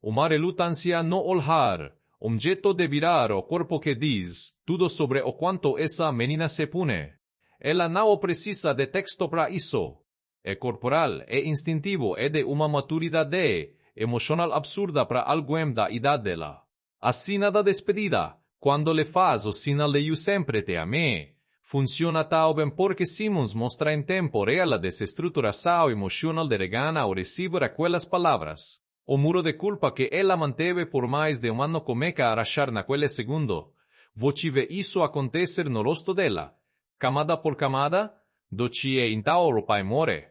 Uma relutância no olhar, jeito de virar o corpo que diz tudo sobre o quanto essa menina se pune. Ela não precisa de texto para isso. É corporal, é instintivo, é de uma maturidade emocional absurda para alguém da idade dela. A cena da despedida, quando le faz o sinal de eu sempre te amei, funciona tão bem porque Simmons mostra em tempo real a desestruturação emocional de Regan ao receber aquelas palavras. O muro de culpa que ela manteve por mais de ano começa a rachar naquele segundo. Você vê isso acontecer no rosto dela, camada por camada, do que então o pai morre.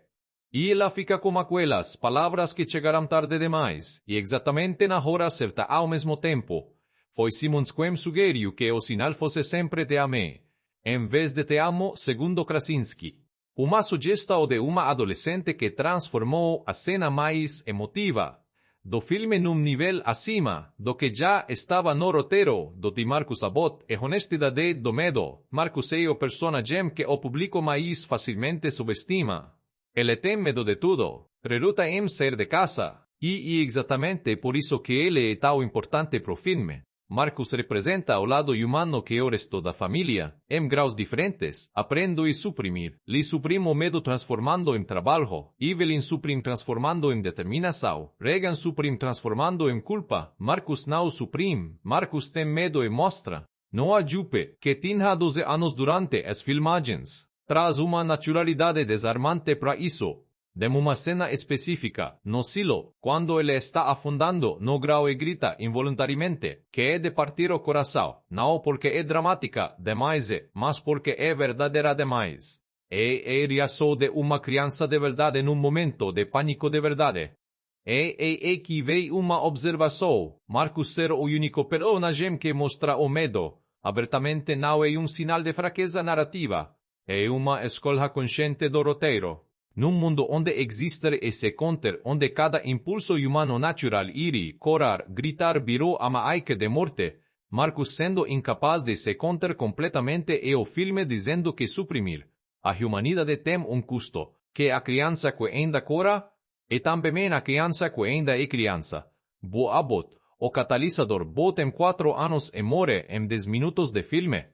E ela fica com aquelas palavras que chegarão tarde demais, e exatamente na hora certa ao mesmo tempo. Foi Simons quem sugeriu que o sinal fosse sempre te amei, em vez de te amo, segundo Krasinski. Uma sugestão de uma adolescente que transformou a cena mais emotiva do filme num nível acima do que já estava no roteiro do de Marcus Abbott e honestidade do medo. Marcus é o personagem que o público mais facilmente subestima. Ele tem medo de tudo, reluta em sair de casa, e exatamente por isso que ele é tão importante pro filme. Marcus representa o lado humano que o resto da família, em graus diferentes, aprende a suprimir. Lee suprime o medo transformando em trabalho, Evelyn suprime transformando em determinação, Regan suprime transformando em culpa, Marcus não suprime, Marcus tem medo e mostra. Noah Jupe, que tinha 12 anos durante as filmagens, traz uma naturalidade desarmante para isso. De uma cena específica, no silo, quando ele está afundando no grau e grita involuntariamente, que é de partir o coração, não porque é dramática demais, mas porque é verdadeira demais. É a reação de uma criança de verdade num momento de pânico de verdade. É que veio uma observação, Marcus ser o único personagem que mostra o medo, abertamente não é um sinal de fraqueza narrativa, é uma escolha consciente do roteiro. Num mundo onde existe esse counter, onde cada impulso humano natural ir, correr, gritar virou uma aike de morte, Marcus sendo incapaz de se conter completamente e o filme dizendo que suprimir a humanidade tem um custo, que a criança que ainda corre, e também a criança que ainda é criança. Bo Abbott, o catalisador, botem 4 anos e morre em 10 minutos de filme.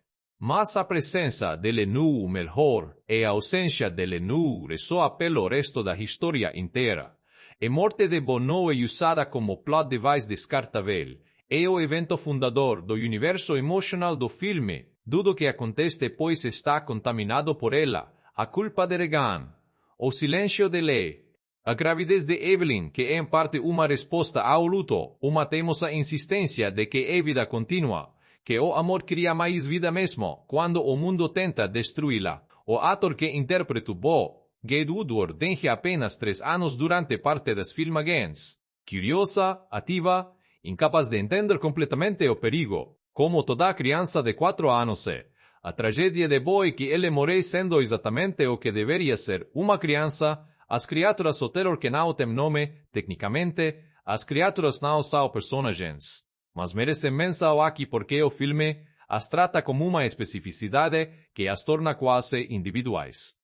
Mas a presença dele nu melhor e a ausência dele nu ressoa pelo resto da história inteira. A morte de Bono é usada como plot device descartável. É o evento fundador do universo emocional do filme. Tudo que acontece pois está contaminado por ela. A culpa de Regan. O silêncio de Lee. A gravidez de Evelyn, que é em parte uma resposta ao luto, uma teimosa insistência de que a vida continua. Que o amor cria mais vida mesmo, quando o mundo tenta destruí-la. O ator que interpreta Bo, Gade Woodward, tem apenas 3 anos durante parte das filmagens. Curiosa, ativa, incapaz de entender completamente o perigo, como toda criança de 4 anos é. A tragédia de Bo é que ele morre sendo exatamente o que deveria ser uma criança. As criaturas o terror que não tem nome, tecnicamente, as criaturas não são personagens. Mas merecem menção aqui porque o filme as trata como uma especificidade que as torna quase individuais.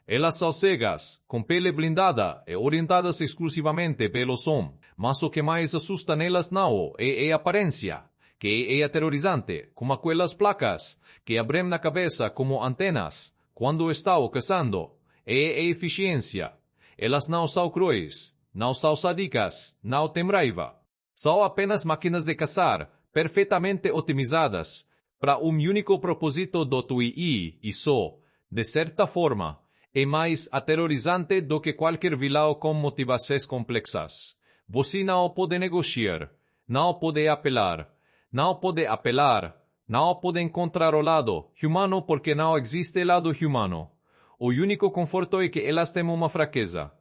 Elas são cegas, com pele blindada e orientadas exclusivamente pelo som, mas o que mais assusta nelas não é a aparência, que é aterrorizante, como aquelas placas que abrem na cabeça como antenas quando estão caçando, é a eficiência. Elas não são cruéis, não são sádicas, não têm raiva. São apenas máquinas de caçar, perfeitamente otimizadas, para um único propósito do TUI e só, de certa forma, é mais aterrorizante do que qualquer vilão com motivações complexas. Você não pode negociar, não pode apelar, não pode encontrar o lado humano porque não existe lado humano. O único conforto é que elas têm uma fraqueza.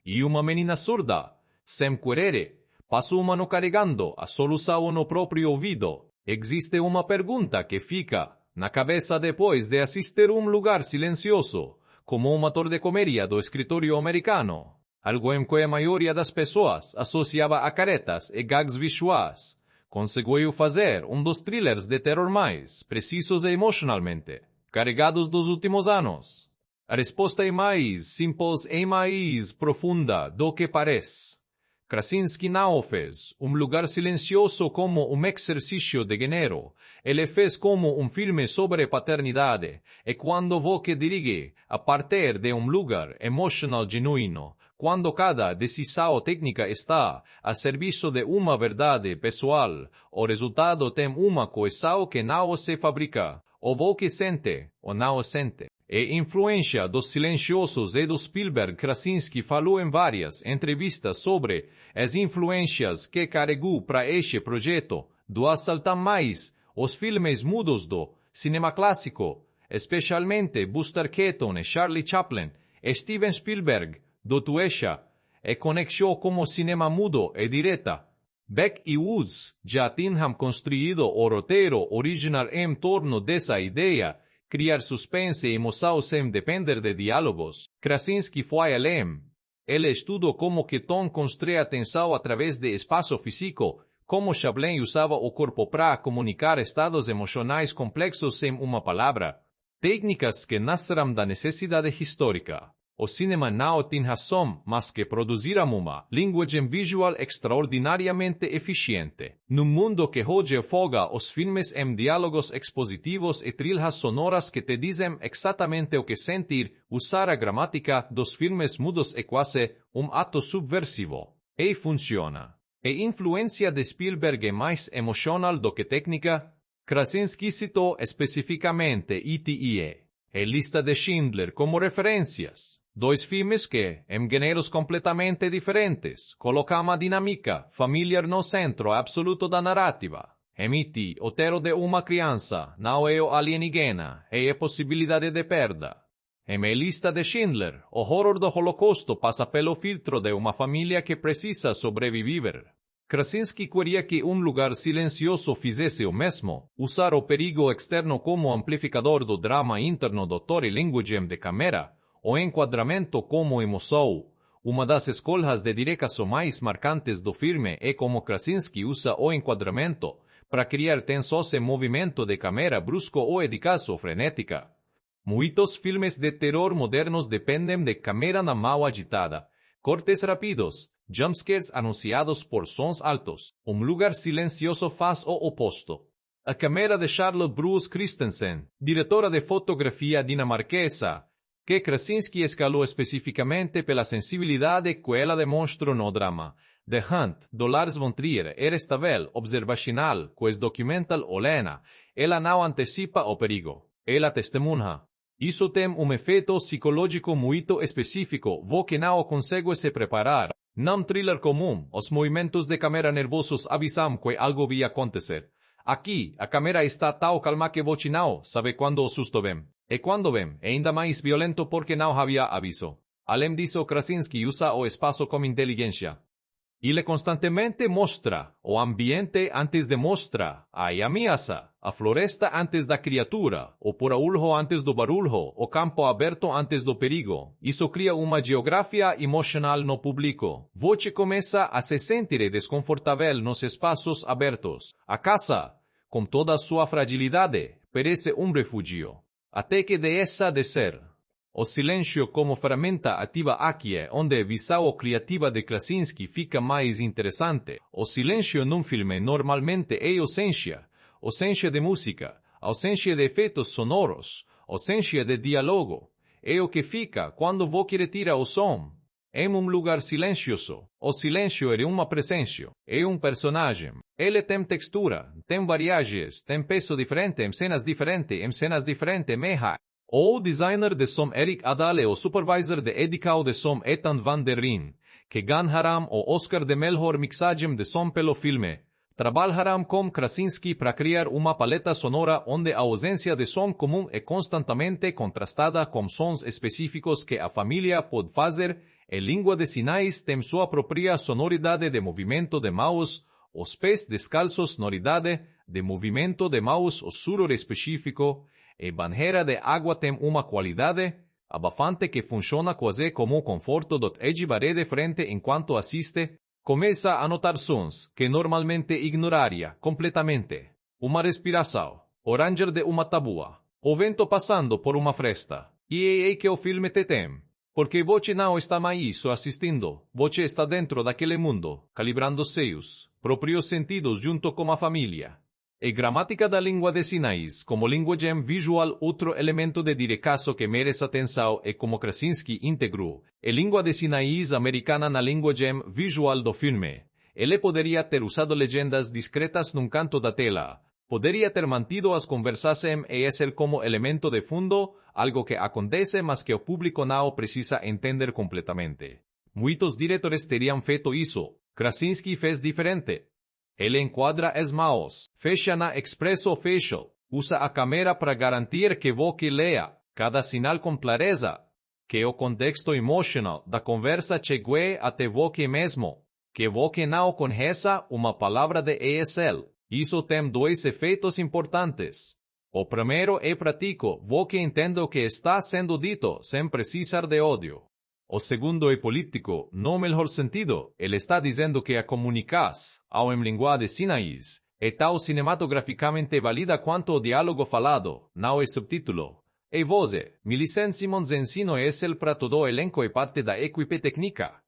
E uma menina surda, sem querer, passa um ano carregando a solução no próprio ouvido. Existe uma pergunta que fica na cabeça depois de assistir um lugar silencioso, como um ator de comédia do escritório americano. Algo em que a maioria das pessoas associava a caretas e gags visuais. Conseguiu fazer um dos thrillers de terror mais precisos e emocionalmente carregados dos últimos anos. A resposta é mais simples e mais profunda do que parece. Krasinski não fez um lugar silencioso como um exercício de gênero. Ele fez como um filme sobre paternidade. E quando você dirige a partir de um lugar emocional genuíno, quando cada decisão técnica está a serviço de uma verdade pessoal, o resultado tem uma coesão que não se fabrica. Ou você sente, ou não sente. E influência dos silenciosos e do Spielberg. Krasinski falou em várias entrevistas sobre as influências que carregou para este projeto. Duas saltam mais os filmes mudos do cinema clássico, especialmente Buster Keaton e Charlie Chaplin, e Steven Spielberg, do Tuesha, e conexão como cinema mudo e direta. Beck e Woods já tinham construído o roteiro original em torno dessa ideia, criar suspense e emoção sem depender de diálogos. Krasinski foi além. Ele estudou como que Tom construía tensão através de espaço físico, como Chaplin usava o corpo para comunicar estados emocionais complexos sem uma palavra. Técnicas que nasceram da necessidade histórica. O cinema não tem razão mas que produzir uma linguagem visual extraordinariamente eficiente. Num mundo que hoje afoga os filmes em diálogos expositivos e trilhas sonoras que te dizem exatamente o que sentir, usar a gramática dos filmes mudos é quase ato subversivo. E funciona. A influência de Spielberg é mais emocional do que técnica. Krasinski citou especificamente E.T. e Lista de Schindler como referências. Dois filmes que, em gêneros completamente diferentes, colocam a dinâmica familiar no centro absoluto da narrativa. Em E.T., o terror de uma criança não é o alienígena, é a possibilidade de perda. Em A Lista de Schindler, o horror do Holocausto passa pelo filtro de uma família que precisa sobreviver. Krasinski queria que lugar silencioso fizesse o mesmo, usar o perigo externo como amplificador do drama interno do ator e linguagem de câmera, o enquadramento como emoção. Uma das escolhas de direção mais marcantes do filme é como Krasinski usa o enquadramento para criar tensões em movimento de câmera brusco ou eficaz frenética. Muitos filmes de terror modernos dependem de câmera na mão agitada, cortes rápidos, jumpscares anunciados por sons altos. Lugar silencioso faz o oposto. A câmera de Charlotte Bruce Christensen, diretora de fotografia dinamarquesa, que Krasinski escalou especificamente pela sensibilidade que ela demonstra no drama. The Hunt, do Lars von Trier, era estável, observacional, pues documental Olena. Ela não antecipa o perigo. Ela testemunha. Isso tem efeito psicológico muito específico, que não consegue se preparar. Num thriller comum, os movimentos de câmera nervosos avisam que algo vai acontecer. Aqui, a câmera está tão calma que você não sabe quando o susto vem. E quando vem, é ainda mais violento porque não havia aviso. Além disso, Krasinski usa o espaço com inteligência. Ele constantemente mostra o ambiente antes de mostrar a ameaça, a floresta antes da criatura, o barulho antes do barulho, o campo aberto antes do perigo. Isso cria uma geografia emocional no público. Você começa a se sentir desconfortável nos espaços abertos. A casa, com toda a sua fragilidade, parece refúgio. Até que deixa de ser. O silêncio como ferramenta ativa aqui é onde a visão criativa de Krasinski fica mais interessante. O silêncio num filme normalmente é ausência de música, ausência de efeitos sonoros, ausência de diálogo. É o que fica quando você retira o som. Em lugar silencioso, o silêncio é uma presença, é personagem. Ele tem textura, tem variagens, tem peso diferente em cenas diferentes, meja. O designer de som Erik Adale o supervisor de edição de som Ethan Van der Rijn, que ganharam o Oscar de melhor mixagem de som pelo filme. Trabalharam com Krasinski para criar uma paleta sonora onde a ausência de som comum é constantemente contrastada com sons específicos que a família pode fazer. A língua de sinais tem sua própria sonoridade de movimento de mãos, os pés descalços sonoridade de movimento de mãos o sudor específico. A banheira de água tem uma qualidade abafante que funciona quase como conforto do parede frente enquanto assiste. Começa a notar sons que normalmente ignoraria completamente. Uma respiração, o ranger de uma tábua, o vento passando por uma fresta. E é aí que o filme te tem. Porque você não está mais só assistindo, você está dentro daquele mundo, calibrando seus próprios sentidos junto com a família. A gramática da língua de sinais, como linguagem visual, outro elemento de direção que merece atenção é como Krasinski integrou a língua de sinais americana na linguagem visual do filme. Ele poderia ter usado legendas discretas num canto da tela, poderia ter mantido as conversas em ESL como elemento de fundo, algo que acontece mas que o público não precisa entender completamente. Muitos diretores teriam feito isso. Krasinski fez diferente. Ele enquadra as mãos, fecha na expresso facial, usa a câmera para garantir que você leia cada sinal com clareza, que o contexto emocional da conversa chegue até você mesmo, que voque não conheça uma palavra de ESL. Isso tem dois efeitos importantes. O primeiro é prático, voque entendo que está sendo dito, sem precisar de ódio. O segundo é político, no melhor sentido, ele está dizendo que a comunicas, ao em língua de sinais, é tal cinematograficamente válida quanto o diálogo falado, não é subtítulo. E voze, Millicent Simons ensino ESL para todo o elenco e parte da equipe técnica.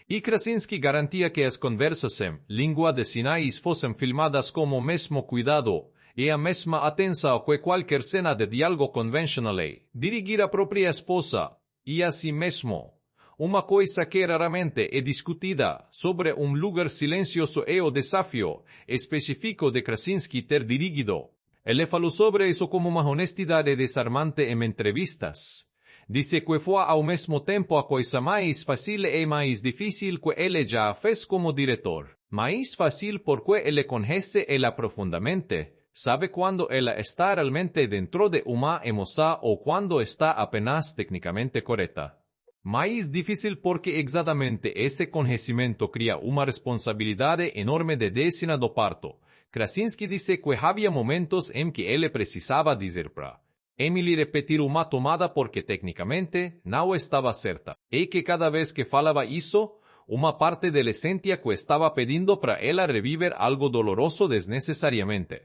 E Krasinski garantia que as conversas em língua de sinais fossem filmadas como mesmo cuidado e a mesma atenção que qualquer cena de diálogo convencional dirigir a própria esposa, e assim mesmo. Uma coisa que raramente é discutida sobre lugar silencioso é o desafio específico de Krasinski ter dirigido. Ele falou sobre isso como uma honestidade desarmante em entrevistas. Disse que foi ao mesmo tempo a coisa mais fácil e mais difícil que ele já fez como diretor. Mais fácil porque ele conhece ela profundamente. Sabe quando ela está realmente dentro de uma emoção ou quando está apenas tecnicamente correta. Mais difícil porque exatamente esse conhecimento cria uma responsabilidade enorme de decina do parto. Krasinski disse que havia momentos em que ele precisava dizer para Emily repetir uma tomada porque tecnicamente não estava certa, e que cada vez que falava isso, uma parte dele sentia que estava pedindo para ela reviver algo doloroso desnecessariamente.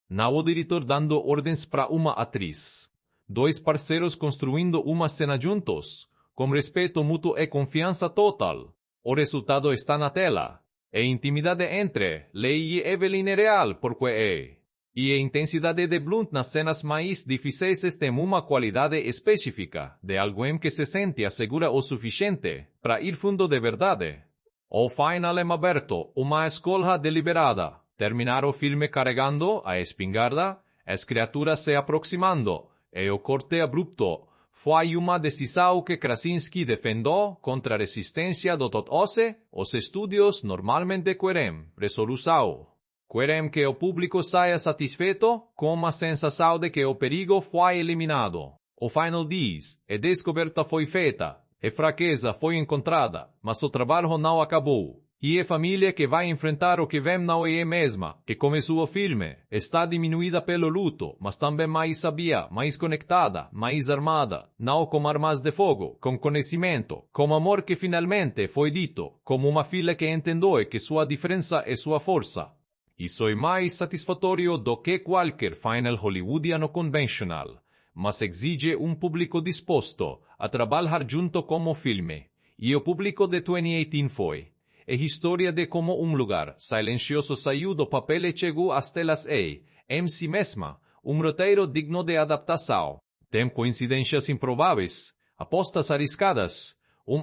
Não o diretor dando ordens para uma atriz. Dois parceiros construindo uma cena juntos, com respeito mútuo e confiança total. O resultado está na tela. E intimidade entre Leigh e Evelyn é real porque é. E a intensidade de Blunt nas cenas mais difíceis tem uma qualidade específica, de alguém que se sente segura o suficiente para ir fundo de verdade. O final é aberto, uma escolha deliberada. Terminar o filme carregando a espingarda, as criaturas se aproximando, e o corte abrupto. Foi uma decisão que Krasinski defendeu contra a resistência do todos os estúdios normalmente querem resolução. Querem que o público saia satisfeito com a sensação de que o perigo foi eliminado. O final diz, a descoberta foi feita, a fraqueza foi encontrada, mas o trabalho não acabou. E a família que vai enfrentar o que vem não é a mesma que começou o filme. Está diminuída pelo luto, mas também mais sabia, mais conectada, mais armada. Não com armas de fogo, com conhecimento, com amor que finalmente foi dito, como uma filha que entendeu que sua diferença é sua força. Isso é mais satisfatório do que qualquer final hollywoodiano convencional, mas exige público disposto a trabalhar junto com o filme. E o público de 2018 foi. É história de como lugar silencioso saiu do papel e chegou às telas em si mesma, roteiro digno de adaptação. Tem coincidências improváveis, apostas arriscadas,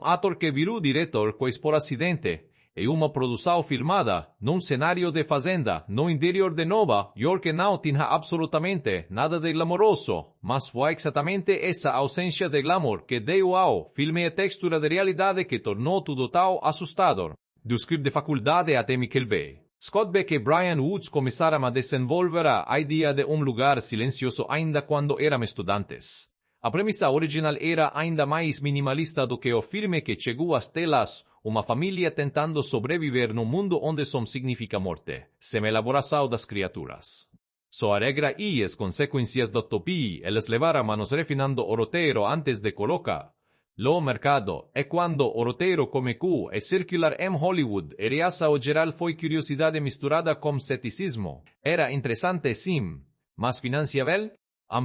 ator que virou diretor coisa por acidente, e uma produção filmada num cenário de fazenda no interior de Nova York que não tinha absolutamente nada de glamouroso, mas foi exatamente essa ausência de glamour que deu ao filme a textura de realidade que tornou tudo tão assustador. Do script de faculdade até Michael Bay. Scott Beck e Brian Woods começaram a desenvolver a ideia de lugar silencioso ainda quando eram estudantes. A premissa original era ainda mais minimalista do que o filme que chegou às telas, uma família tentando sobreviver num mundo onde som significa morte, sem elaboração das criaturas. Sua regra e as consequências da utopia eles levaram a nos refinando o roteiro antes de colocar. Lo mercado é quando o roteiro começou a circular em Hollywood e reaça o geral foi curiosidade misturada com ceticismo. Era interessante sim, mas financiável?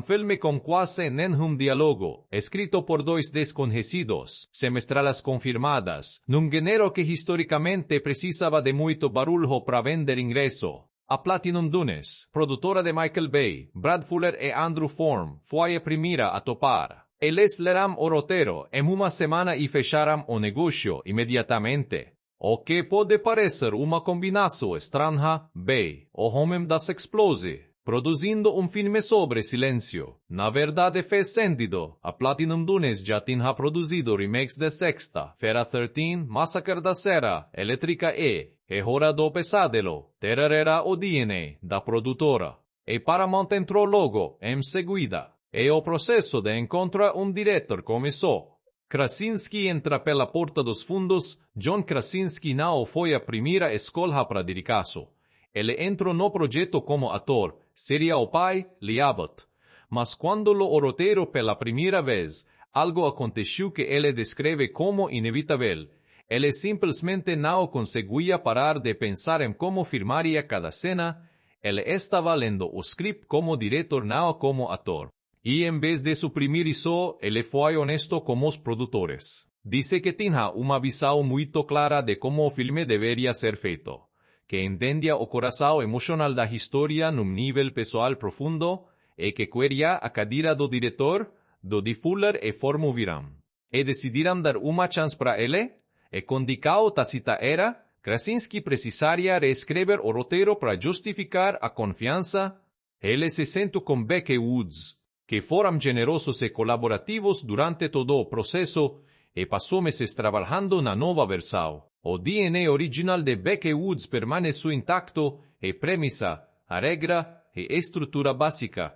Filme com quase nenhum diálogo, escrito por dois desconhecidos, semestralas confirmadas, num gênero que historicamente precisava de muito barulho para vender ingresso. A Platinum Dunes, produtora de Michael Bay, Brad Fuller e Andrew Form, foi a primeira a topar. Eles leram o roteiro em uma semana e fecharam o negócio imediatamente. O que pode parecer uma combinação estranha, Bay, o homem das explosões, produzindo filme sobre silêncio. Na verdade fez sentido. A Platinum Dunes já tinha produzido remakes de Sexta, Feira 13, Massacre da Serra Elétrica e Hora do Pesadelo, Terror era o DNA da produtora. E Paramount entrou logo em seguida. E o processo de encontrar diretor começou. Krasinski entra pela porta dos fundos. John Krasinski não foi a primeira escolha para dedicar-se. Ele entrou no projeto como ator, seria o pai, Lee Abbott. Mas quando lo roteiro pela primeira vez, algo aconteceu que ele descreve como inevitável. Ele simplesmente não conseguia parar de pensar em como filmaria cada cena. Ele estava lendo o script como diretor, não como ator. E em vez de suprimir isso, ele foi honesto com os produtores. Disse que tinha uma visão muito clara de como o filme deveria ser feito, que entendia o coração emocional da história num nível pessoal profundo e que queria a cadeira do diretor, do D. Fuller e Formo Viram. E decidiram dar uma chance para ele, e com dicao tacita era, Krasinski precisaria reescrever o roteiro para justificar a confiança. Ele se sentou com Becky Woods, que foram generosos e colaborativos durante todo o processo, e passou meses trabalhando na nova versão. O DNA original de Becky Woods permaneceu intacto, e premissa, a regra e estrutura básica.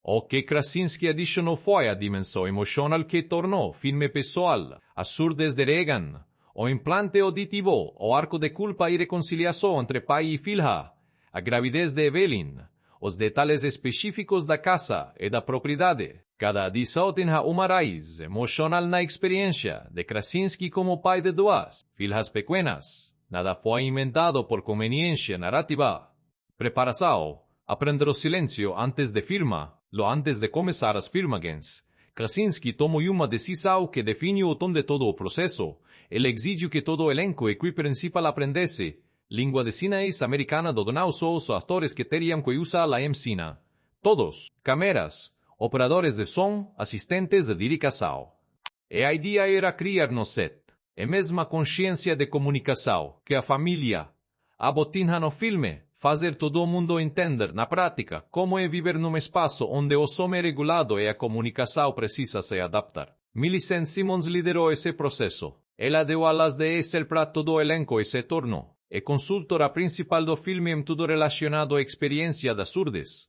O que Krasinski adicionou foi a dimensão emocional que tornou o filme pessoal, as surdez de Regan, o implante auditivo, o arco de culpa e reconciliação entre pai e filha, a gravidez de Evelyn, os detalhes específicos da casa e da propriedade. Cada adição tinha uma raiz emocional na experiência de Krasinski como pai de duas filhas pequenas. Nada foi inventado por conveniência narrativa. Preparação, aprender o silêncio antes de firma, lo antes de começar as filmagens. Krasinski tomou uma decisão que definiu o tom de todo o processo. Ele exigiu que todo o elenco e equipe principal aprendesse língua de sinais americana do não só os atores que teriam que usar la cena. Todos, câmeras, operadores de som, assistentes de direção. E a ideia era criar no set a mesma consciência de comunicação que a família abotinha no filme, fazer todo mundo entender na prática como é viver num espaço onde o som é regulado e a comunicação precisa se adaptar. Millicent Simmonds liderou esse processo. Ela deu alas de Excel para todo o elenco e se tornou a consultora principal do filme em tudo relacionado à experiência das surdes.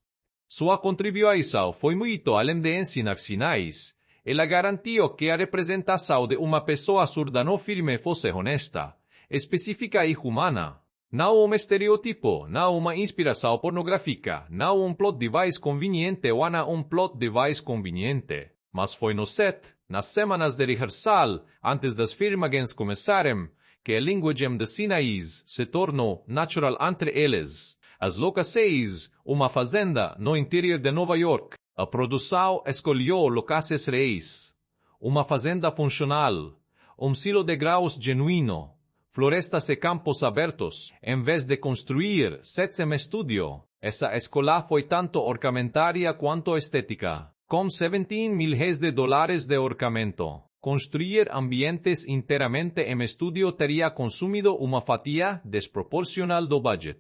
Sua contribuição foi muito além de ensinar sinais. Ela garantiu que a representação de uma pessoa surda no filme fosse honesta, específica e humana. Não um estereotipo, não uma inspiração pornográfica, não um plot device conveniente ou um plot device conveniente. Mas foi no set, nas semanas de rehearsal, antes das filmagens começarem, que a linguagem de sinais se tornou natural entre eles. As locações, uma fazenda no interior de Nova York. A produção escolheu locações reais. Uma fazenda funcional, silo de graus genuíno, florestas e campos abertos, em vez de construir sets em estúdio. Essa escola foi tanto orçamentária quanto estética, com $17 mil de orçamento. Construir ambientes inteiramente em estúdio teria consumido uma fatia desproporcional do budget.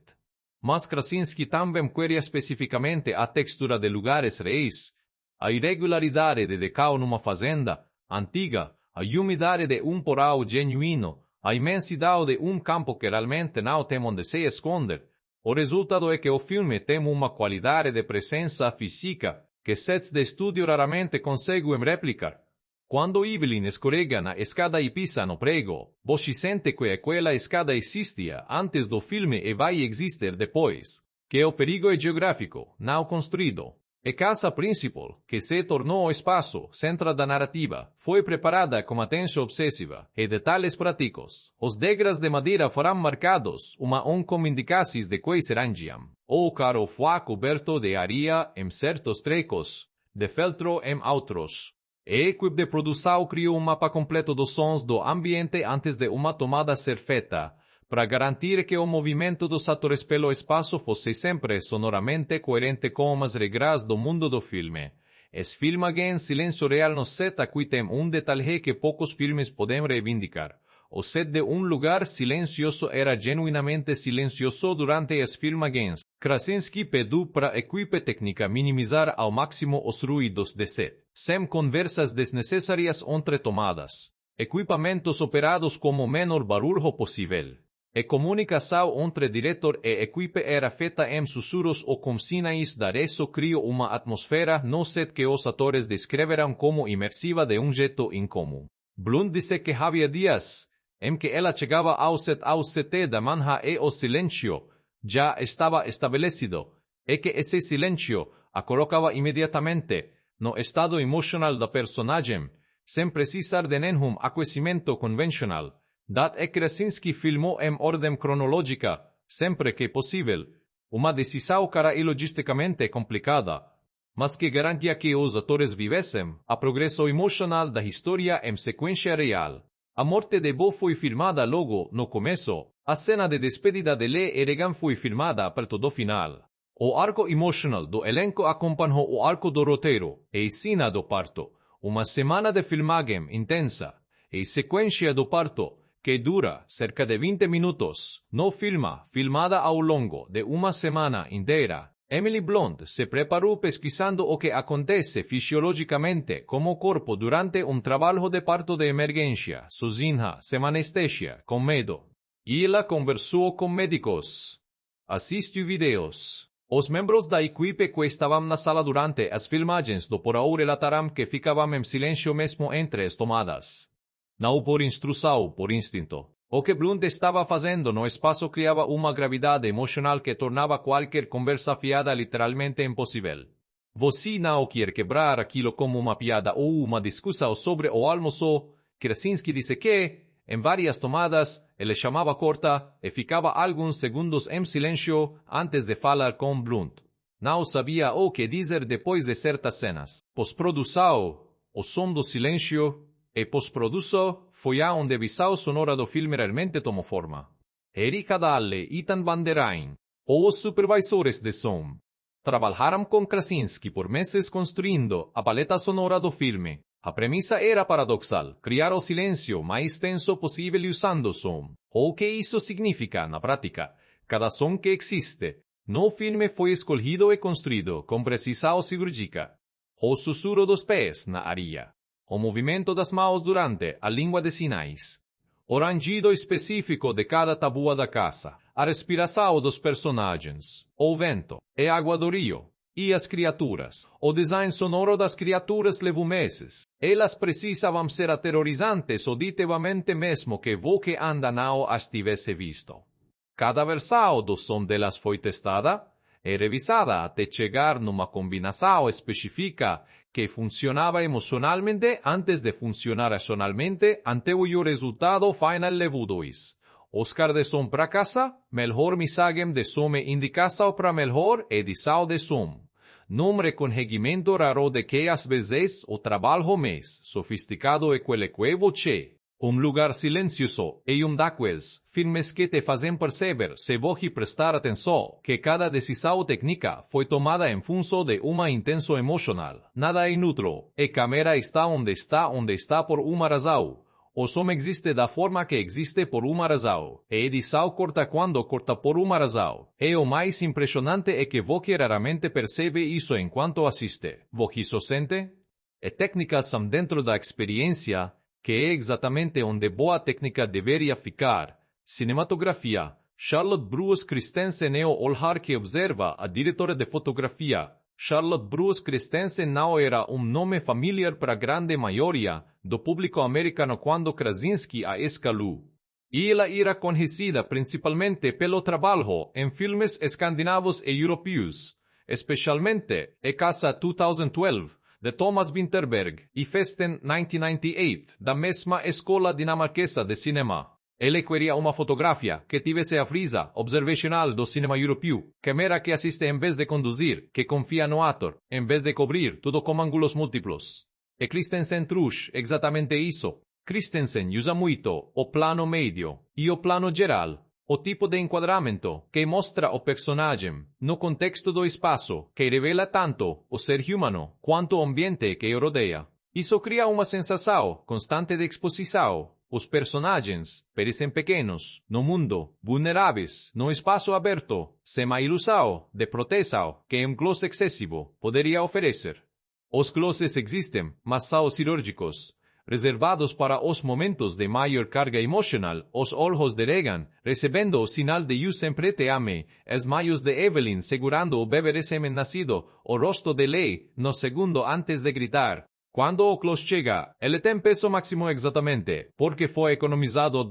Mas Krasinski também queria especificamente a textura de lugares reais, a irregularidade de decao numa fazenda antiga, a umidade de porão genuíno, a imensidade de campo que realmente não tem onde se esconder. O resultado é que o filme tem uma qualidade de presença física que sets de estúdio raramente conseguem replicar. Quando Evelyn escorrega na escada e pisa no prego, você sente que aquela escada existia antes do filme e vai existir depois, que o perigo é geográfico, não construído. A casa principal, que se tornou o espaço central da narrativa, foi preparada com atenção obsessiva e detalhes práticos. Os degraus de madeira foram marcados, com indicações de que serão. O carro foi coberto de areia em certos trechos, de feltro em outros. A equipe de produção criou mapa completo dos sons do ambiente antes de uma tomada ser feita, para garantir que o movimento dos atores pelo espaço fosse sempre sonoramente coerente com as regras do mundo do filme. Es filmagens silêncio real no set aqui tem detalhe que poucos filmes podem reivindicar. O set de lugar silencioso era genuinamente silencioso durante as filmagens. Krasinski pediu para a equipe técnica minimizar ao máximo os ruídos de set, sem conversas desnecessárias entre tomadas. Equipamentos operados com o menor barulho possível. A comunicação entre diretor e equipe era feita em sussurros ou com sinais de isso criou uma atmosfera no set que os atores descreveram como imersiva de jeito incomum. Blunt dice que havia dias em que ela chegava ao set da manhã e o silêncio já estava estabelecido, e que esse silêncio a colocava imediatamente no estado emocional da personagem, sem precisar de nenhum aquecimento convencional. Dat e Krasinski filmou em ordem cronológica, sempre que possível, uma decisão cara e logisticamente complicada, mas que garantia que os atores vivessem a progresso emocional da história em sequência real. A morte de Bo foi filmada logo no começo, a cena de despedida de Lee e Regan foi filmada perto do final. O arco emocional do elenco acompanhou o arco do roteiro e cena do parto, uma semana de filmagem intensa, e sequência do parto, que dura cerca de 20 minutos, no filmada ao longo de uma semana inteira. Emily Blunt se preparou pesquisando o que acontece fisiologicamente como o corpo durante um trabalho de parto de emergência, sozinha, sem anestesia, com medo. E ela conversou com médicos. Assistiu vídeos. Os membros da equipe que estavam na sala durante as filmagens do por ahora relataram que ficavam em silêncio mesmo entre as tomadas. Não por instrução, por instinto. O que Blunt estava fazendo no espaço criava uma gravidade emocional que tornava qualquer conversa fiada literalmente impossível. Você não quer quebrar aquilo como uma piada ou uma discussão sobre o almoço. Krasinski disse que, em várias tomadas, ele chamava corta e ficava alguns segundos em silêncio antes de falar com Blunt. Não sabia o que dizer depois de certas cenas. Pós-produção, o som do silêncio, e pós-produção foi a onde a visão sonora do filme realmente tomou forma. Erika Dahle e Ethan Van der Rijn, os supervisores de som, trabalharam com Krasinski por meses construindo a paleta sonora do filme. A premissa era paradoxal, criar o silêncio mais tenso possível usando som. O que isso significa na prática? Cada som que existe no filme foi escolhido e construído com precisão cirúrgica. O sussurro dos pés na areia, o movimento das mãos durante a língua de sinais, o rangido específico de cada tábua da casa, a respiração dos personagens, o vento, e a água do rio, e as criaturas. O design sonoro das criaturas levou meses. Elas precisavam ser aterrorizantes auditivamente mesmo que o que anda não as tivesse visto. Cada versão do som delas foi testada e revisada até chegar numa combinação específica que funcionava emocionalmente antes de funcionar racionalmente ante o resultado final levou 2. Oscar de som para casa, melhor mixagem de som e indicação para melhor edição de som. Num reconhecimento raro de que às vezes o trabalho mais sofisticado é aquele que você. Lugar silencioso e daqueles filmes que te fazem perceber, se você prestar atenção, que cada decisão técnica foi tomada em função de uma intenção emocional. Nada é inútil. A câmera está onde está por uma razão. O som existe da forma que existe por uma razão. A edição corta quando corta por uma razão. E o mais impressionante é que você raramente percebe isso enquanto assiste. Você só sente? E técnicas são dentro da experiência, que é exatamente onde boa técnica deveria ficar. Cinematografia. Charlotte Bruce Christensen é o olhar que observa a diretora de fotografia. Charlotte Bruce Christensen não era nome familiar para a grande maioria do público americano quando Krasinski a escalou. E ela era conhecida principalmente pelo trabalho em filmes escandinavos e europeus, especialmente A Casa 2012, de Thomas Vinterberg, e Festen 1998, da mesma escola dinamarquesa de cinema. Ele queria uma fotografia que tivesse a frisa observacional do cinema europeu, câmera que assiste em vez de conduzir, que confia no ator, em vez de cobrir tudo com ângulos múltiplos. E Christensen trouxe exatamente isso. Christensen usa muito o plano médio e o plano geral, o tipo de enquadramento que mostra o personagem no contexto do espaço, que revela tanto o ser humano quanto o ambiente que o rodeia. Isso cria uma sensação constante de exposição. Os personagens parecem pequenos, no mundo, vulneráveis, no espaço aberto, sem a ilusão de proteção que um close excessivo poderia oferecer. Os closes existem, mas são cirúrgicos, reservados para os momentos de maior carga emocional. Os olhos de Regan, recebendo o sinal de "Eu sempre te amei", as mãos de Evelyn segurando o bebê recém-nascido, o rosto de Lee, no segundo antes de gritar, Cuando Oclos llega, el tem peso máximo exactamente, porque fue economizado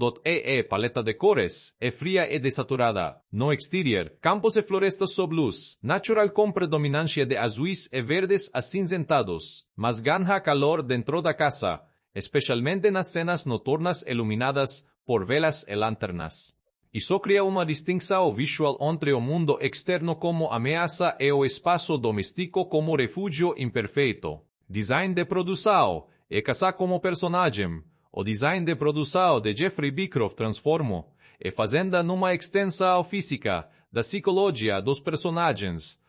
paleta de cores, fría e desaturada, no exterior, campos e florestas sob luz, natural con predominancia de azuis e verdes acinzentados, mas ganja calor dentro da casa, especialmente nas cenas noturnas iluminadas por velas e lanternas. Isso cria uma distinção visual entre o mundo externo como ameaça e o espaço doméstico como refúgio imperfeito. Design de produção, e casa como personagem. O design de produção de Jeffrey Beecroft transformou, e fazenda numa extensão física, da psicologia dos personagens.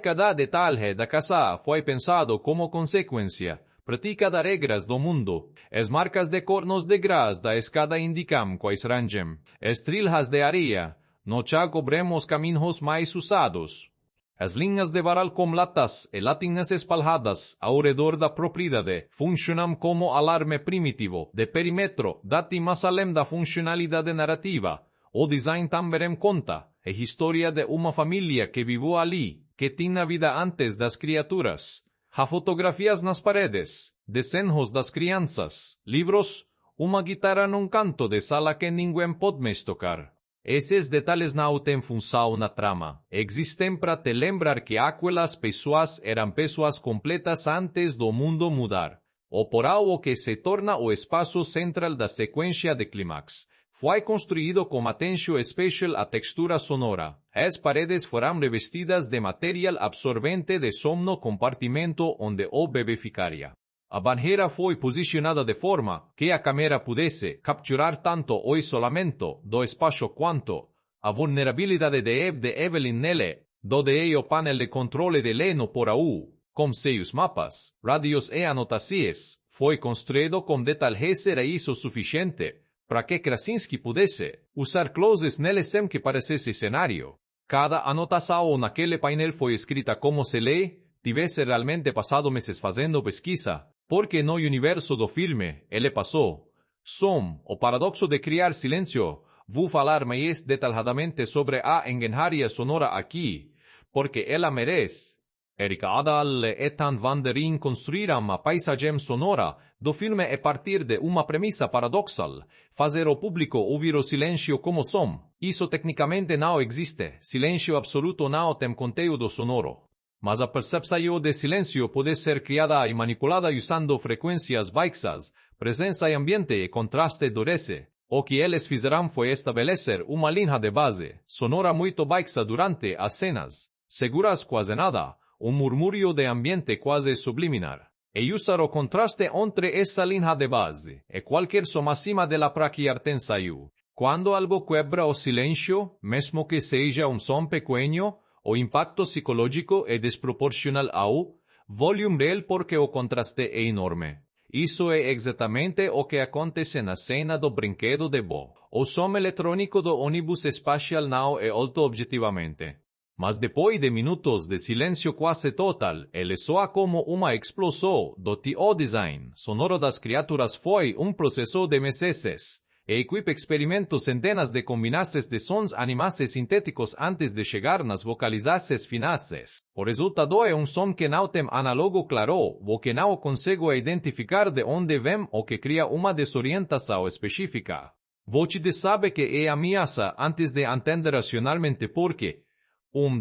Cada detalhe da casa foi pensado como consequência, prática das regras do mundo. As marcas de cornos de gras da escada indicam quais rangem. As trilhas de areia, no já cobremos caminhos mais usados. As linhas de varal com latas e latinas espalhadas ao redor da propriedade funcionam como alarme primitivo de perímetro, dati mais além da funcionalidade narrativa. O design também conta a história de uma família que viveu ali, que tinha vida antes das criaturas. Há fotografias nas paredes, desenhos das crianças, livros, uma guitarra num canto de sala que ninguém pode mais tocar. Esses detalhes não têm função na trama. Existem para te lembrar que aquelas pessoas eram pessoas completas antes do mundo mudar. O porão o que se torna o espaço central da sequência de clímax. Foi construído com atenção especial à textura sonora. As paredes foram revestidas de material absorvente de sono compartimento onde o bebê ficaria. A banheira foi posicionada de forma que a câmera pudesse capturar tanto o isolamento do espaço quanto a vulnerabilidade de Evelyn nele, donde o painel de controle de Leno por AU, com seus mapas, radios e anotações, foi construído com detalhes e isso suficiente para que Krasinski pudesse usar closes nele sem que parecesse cenário. Cada anotação naquele painel foi escrita como se lê, tivesse realmente passado meses fazendo pesquisa, porque no universo do filme, ele passou. O paradoxo de criar silêncio. Vou falar mais detalhadamente sobre a engenharia sonora aqui, porque ela merece. Erika Adal e Ethan Van Der Rijn construíram a paisagem sonora do filme a partir de uma premissa paradoxal, fazer o público ouvir o silêncio como som. Isso tecnicamente não existe, silêncio absoluto não tem conteúdo sonoro. Mas a percepção de silêncio pode ser criada e manipulada usando frequências baixas, presença e ambiente e contraste durece. O que eles fizeram foi estabelecer uma linha de base sonora muito baixa durante as cenas, seguras quase nada, murmúrio de ambiente quase subliminar. E usar o contraste entre essa linha de base e qualquer som acima dela para criar tensão. Quando algo quebra o silêncio, mesmo que seja som pequeno, o impacto psicológico é desproporcional ao volume real porque o contraste é enorme. Isso é exatamente o que acontece na cena do brinquedo de Bo. O som eletrônico do ônibus espacial não é alto objetivamente. Mas depois de minutos de silêncio quase total, ele soa como uma explosão do design sonoro das criaturas foi processo de meses. A equipe experimentou centenas de combinações de sons animais e sintéticos antes de chegar nas vocalizações finais. O resultado é som que não tem análogo claro, o que não consigo identificar de onde vem o que cria uma desorientação específica. Você sabe que é ameaça antes de entender racionalmente por quê.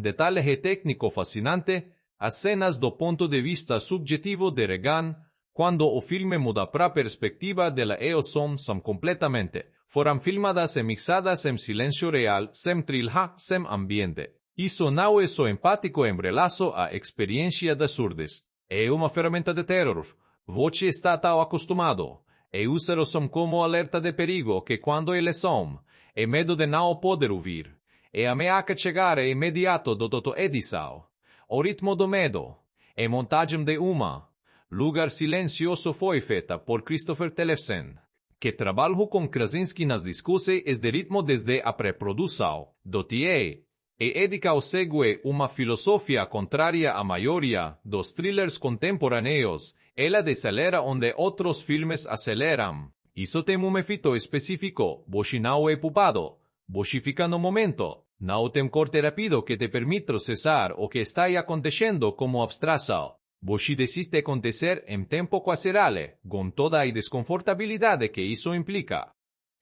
Detalhe técnico fascinante, as cenas do ponto de vista subjetivo de Regan, quando o filme muda para a perspectiva dela e o som são completamente, foram filmadas e mixadas em silêncio real, sem trilha, sem ambiente. Isso não é só empático em relação à experiência das surdes. É uma ferramenta de terror. Você está tão acostumado. E usar o som como alerta de perigo que quando ele som, é medo de não poder ouvir. E a ameaça chegar é imediato do edição. O ritmo do medo. E montagem de uma. Lugar Silencioso foi feita por Christopher Tellefsen, que trabalhou com Krasinski nas discussões de ritmo desde a pré-produção do TA, e Edical segue uma filosofia contrária à maioria dos thrillers contemporâneos. Ela desacelera onde outros filmes aceleram. Isso tem efeito específico, você não é pupado, você fica no momento. Não tem corte rápido que te permite processar o que está acontecendo como abstração. Você decide acontecer em tempo quase real, com toda a desconfortabilidade que isso implica.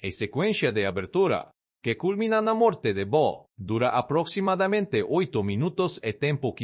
A sequência de abertura, que culmina na morte de Bo, dura aproximadamente 8 minutos e tempo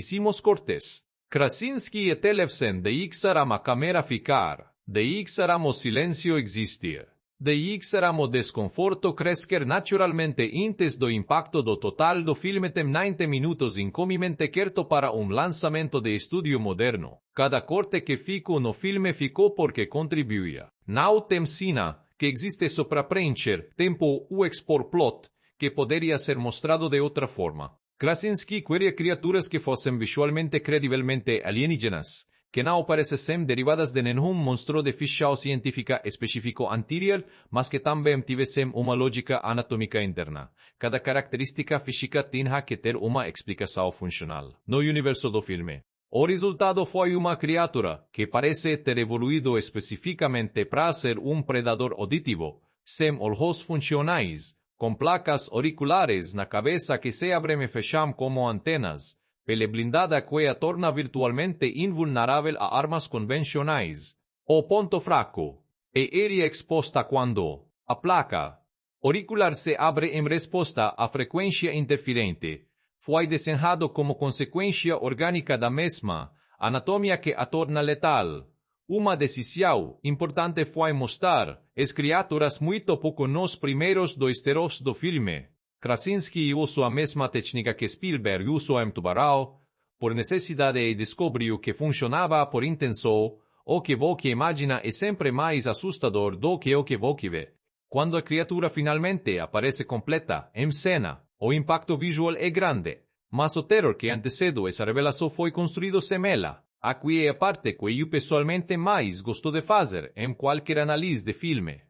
cortes. Krasinski e Televsen deixaram a câmera ficar, deixaram o silêncio existir. Deixaram o desconforto crescer naturalmente antes do impacto do total do filme tem 90 minutos incomumente certo para lançamento de estúdio moderno. Cada corte que ficou no filme ficou porque contribuía. Não tem cena que existe só para preencher tempo ou expor plot que poderia ser mostrado de outra forma. Krasinski queria criaturas que fossem visualmente credivelmente alienígenas, que não parecessem derivadas de nenhum monstro de ficção científica específico anterior, mas que também tivessem uma lógica anatômica interna. Cada característica física tinha que ter uma explicação funcional. No universo do filme, o resultado foi uma criatura que parece ter evoluído especificamente para ser predador auditivo, sem olhos funcionais, com placas auriculares na cabeça que se abrem e fecham como antenas, pele blindada que a torna virtualmente invulnerável a armas convencionais. O ponto fraco é área exposta quando a placa auricular se abre em resposta à frequência interferente. Foi desenhado como consequência orgânica da mesma anatomia que a torna letal. Uma decisão importante foi mostrar as criaturas muito pouco nos primeiros 2 terços do filme. Krasinski usou a mesma técnica que Spielberg usou em Tubarão, por necessidade e descobriu que funcionava por intenção. O que você imagina é sempre mais assustador do que o que você vê. Quando a criatura finalmente aparece completa, em cena, o impacto visual é grande, mas o terror que antecedeu essa revelação foi construído sem ela. Aqui é a parte que eu pessoalmente mais gosto de fazer em qualquer análise de filme.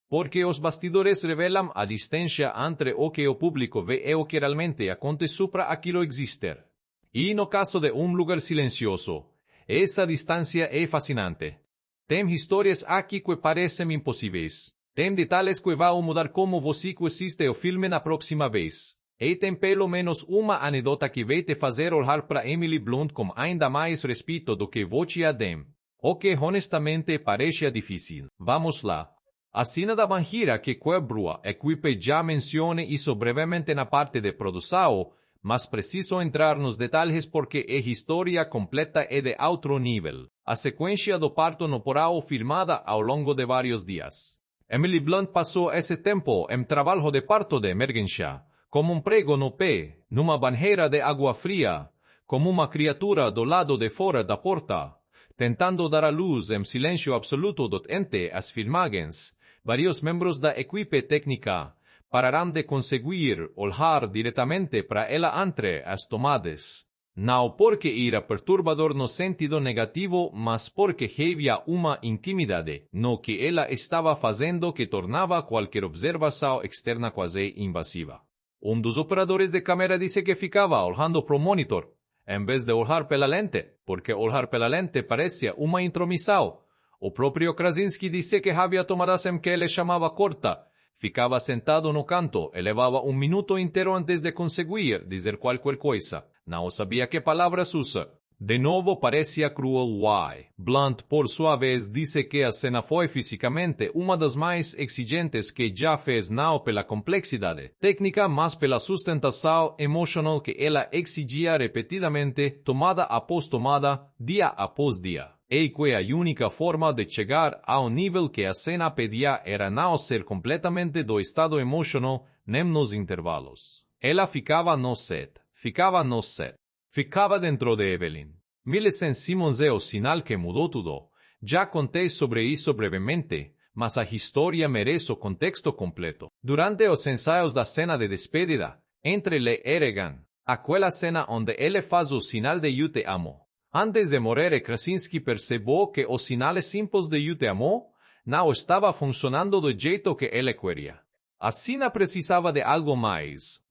Porque os bastidores revelam a distância entre o que o público vê e o que realmente acontece para aquilo existir. E no caso de lugar silencioso, essa distância é fascinante. Tem histórias aqui que parecem impossíveis. Tem detalhes que vão mudar como você assiste o filme na próxima vez. E tem pelo menos uma anedota que vai te fazer olhar para Emily Blunt com ainda mais respeito do que você a tem. O que honestamente parece difícil. Vamos lá. A cena da banheira que quebrou, a equipe já menciona isso brevemente na parte de produção, mas preciso entrar nos detalhes porque a história completa é de outro nível. A sequência do parto no porão filmada ao longo de vários dias. Emily Blunt passou esse tempo em trabalho de parto de emergência, como prego no pé, numa banheira de água fria, como uma criatura do lado de fora da porta, tentando dar à luz em silêncio absoluto durante as filmagens. Vários membros da equipe técnica pararam de conseguir olhar diretamente para ela entre as tomadas. Não porque era perturbador no sentido negativo, mas porque havia uma intimidade no que ela estava fazendo que tornava qualquer observação externa quase invasiva. Dos operadores de câmera disse que ficava olhando para o monitor, em vez de olhar pela lente, porque olhar pela lente parecia uma intromissão. O próprio Krasinski disse que havia tomadas em que ele chamava corta. Ficava sentado no canto e levava minuto inteiro antes de conseguir dizer qualquer coisa. Não sabia que palavras usar. De novo parecia cruel. Blunt, por sua vez, disse que a cena foi fisicamente uma das mais exigentes que já fez, não pela complexidade técnica, mas pela sustentação emocional que ela exigia repetidamente, tomada após tomada, dia após dia. E que a única forma de chegar ao nível que a cena pedia era não ser completamente do estado emocional nem nos intervalos. Ela ficava no set, ficava dentro de Evelyn. Millicent Simmonds é o sinal que mudou tudo. Já contei sobre isso brevemente, mas a história merece o contexto completo. Durante os ensaios da cena de despedida, entre Lee e Regan, aquela cena onde ele faz o sinal de eu te amo. Antes de morrer, Krasinski percebeu que os sinais simples de eu te amo não estava funcionando do jeito que ele queria. A cena precisava de algo mais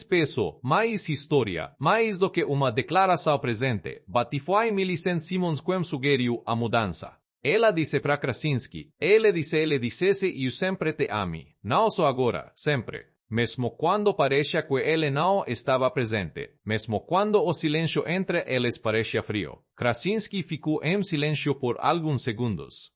peso, mais história, mais do que uma declaração presente. Foi Millicent Simmonds quem sugeriu a mudança. Ela disse para Krasinski, ele dissesse eu sempre te ame, não só agora, sempre. mesmo quando parecia que ele não estava presente, mesmo quando o silêncio entre eles parecia frio. Krasinski ficou em silêncio por alguns segundos.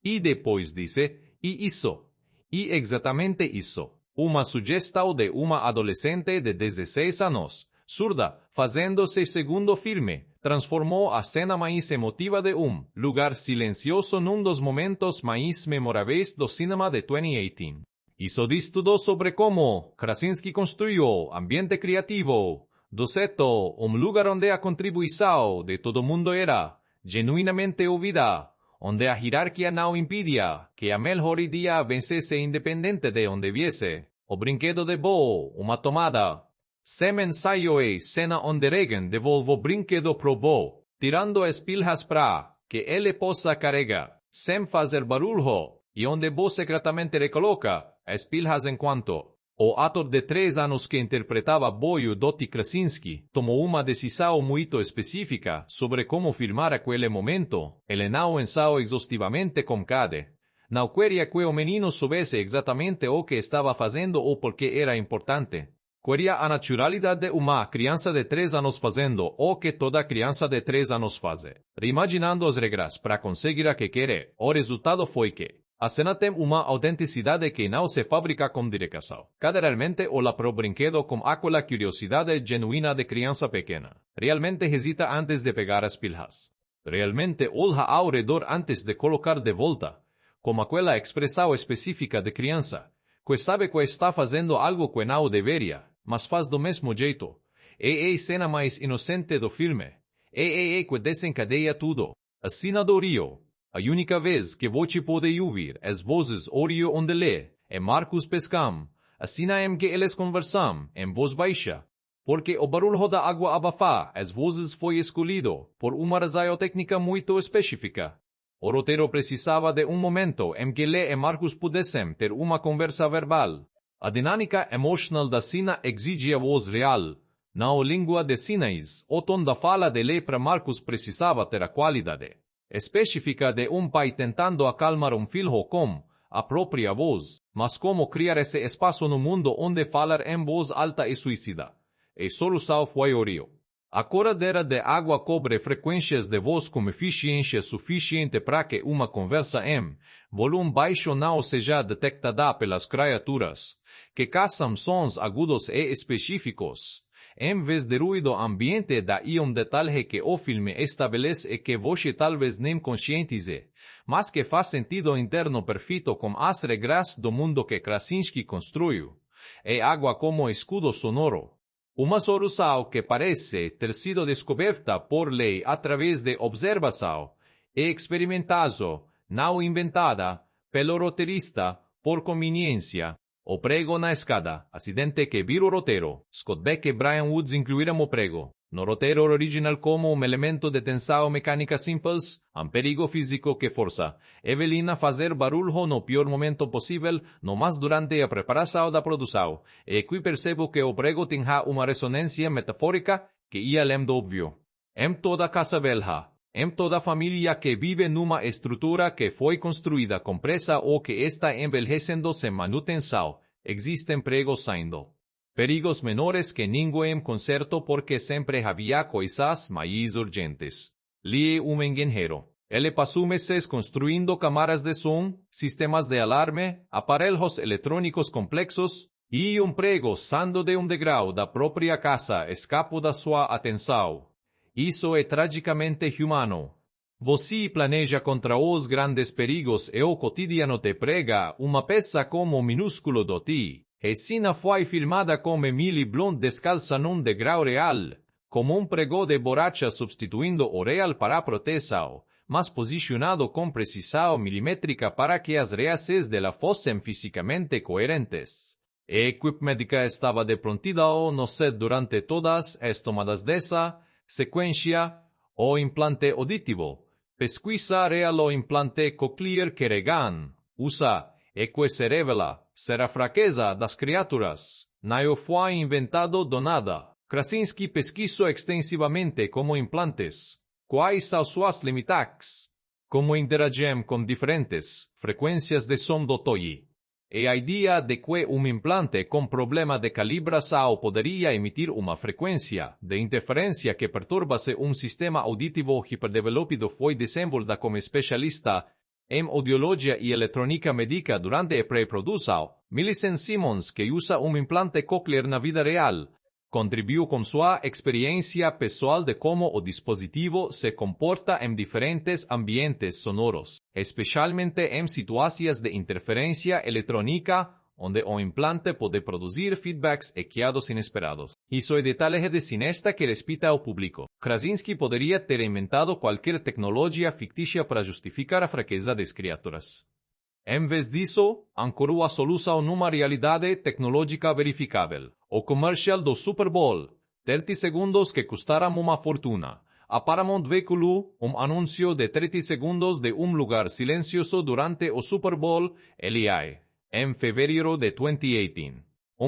E depois disse, e isso. E exatamente isso. Uma sugestão de uma adolescente de 16 anos, surda, fazendo-se segundo firme, transformou a cena mais emotiva de lugar silencioso num dos momentos mais memoráveis do cinema de 2018. Isso diz tudo sobre como Krasinski construiu ambiente criativo, do seto, lugar onde a contribuição de todo mundo era genuinamente ouvida, onde a hierarquia não impedia que a melhor ideia vencesse independente de onde viesse. O brinquedo de Bo, uma tomada. Sem ensaio e cena onde Regan devolve o brinquedo pro Bo, tirando espilhas para que ele possa carregar, sem fazer barulho, e onde Bo secretamente recoloca espilhas enquanto o ator de 3 anos que interpretava Boyo Dotti Krasinski tomou uma decisão muito específica sobre como filmar aquele momento. Ele não ensaiou exaustivamente com cada. Não queria que o menino soubesse exatamente o que estava fazendo ou por que era importante. Queria a naturalidade de uma criança de 3 anos fazendo o que toda criança de 3 anos faz. Reimaginando as regras para conseguir o que quer, o resultado foi que a cena tem uma autenticidade que não se fabrica com dedicação. Caderalmente olha para o brinquedo com aquela curiosidade genuína de criança pequena. Realmente hesita antes de pegar as pilhas. Realmente olha ao redor antes de colocar de volta, com aquela expressão específica de criança, que sabe que está fazendo algo que não deveria, mas faz do mesmo jeito. É a cena mais inocente do filme. É que desencadeia tudo. A cena do rio. A única vez que você pode ouvir as vozes Orio onde lê, é Marcus Pescam, a cena em que eles conversam, em voz baixa, porque o barulho da água abafa as vozes foi escolhido por uma razão técnica muito específica. O roteiro precisava de momento em que Lê e Marcus pudessem ter uma conversa verbal. A dinâmica emocional da cena exigia voz real, não língua de sinais. O tom da fala de Lê para Marcus precisava ter a qualidade específica de pai tentando acalmar filho com a própria voz, mas como criar esse espaço no mundo onde falar em voz alta e suicida. E solução foi o rio. A corredera de água cobre frequências de voz com eficiência suficiente para que uma conversa em volume baixo não seja detectada pelas criaturas, que caçam sons agudos e específicos. Em vez de ruído ambiente daí detalhe que o filme estabelece e que você talvez nem conscientize, mas que faz sentido interno perfeito com as regras do mundo que Krasinski construiu. É água como escudo sonoro. Uma solução que parece ter sido descoberta por Lei através de observação e experimentação, não inventada pelo roteirista por conveniência. O prego na escada, acidente que vira o roteiro. Scott Beck e Brian Woods incluíram o prego no roteiro original como elemento de tensão mecânica simples, perigo físico que força Evelyn a fazer barulho no pior momento possível, no mais durante a preparação da produção. E aqui percebo que o prego tem uma ressonância metafórica que ia além do óbvio. Em toda casa velha, em toda família que vive numa estrutura que foi construída com pressa ou que está envelhecendo sem manutenção, existem pregos saindo. Perigos menores que ninguém consertou porque sempre havia coisas mais urgentes. Lee engenheiro. Ele passou meses construindo câmaras de som, sistemas de alarme, aparelhos eletrônicos complexos, e prego saindo de degrau da própria casa escapou da sua atenção. Isso é tragicamente humano. Você planeja contra os grandes perigos e o cotidiano te prega uma peça como minúsculo do ti. A cena foi filmada com Emily Blunt descalça num degrau real, como prego de borracha substituindo o real para a proteção, mas posicionado com precisão milimétrica para que as reações dela fossem fisicamente coerentes. A equipe médica estava de prontidão no set durante todas as tomadas dessa sequência. O implante auditivo. Pesquisa real o implante cochlear que Regan usa e que se revela ser a fraqueza das criaturas. Não foi inventado do nada. Krasinski pesquisou extensivamente como implantes, quais são suas limitações, como interagem com diferentes frequências de som do toy. E a idea de que un implante con problema de calibração poderia emitir uma frequência de interferência que perturbase um sistema auditivo hiperdevelopido foi desenvolvida como especialista em audiologia e eletrônica médica durante a pré-produção. Millicent Simmons, que usa um implante cochlear na vida real, contribuiu com sua experiência pessoal de como o dispositivo se comporta em diferentes ambientes sonoros, especialmente em situações de interferência eletrônica, onde o implante pode produzir feedbacks equiados inesperados. Isso é detalhe de cinesta que respeita ao público. Krasinski poderia ter inventado qualquer tecnologia fictícia para justificar a fraqueza das criaturas. Em vez disso, ancorou a solução numa realidade tecnológica verificável. O comercial do Super Bowl, 30 segundos que custaram uma fortuna. A Paramount veiculou anúncio de 30 segundos de lugar silencioso durante o Super Bowl LA, em fevereiro de 2018.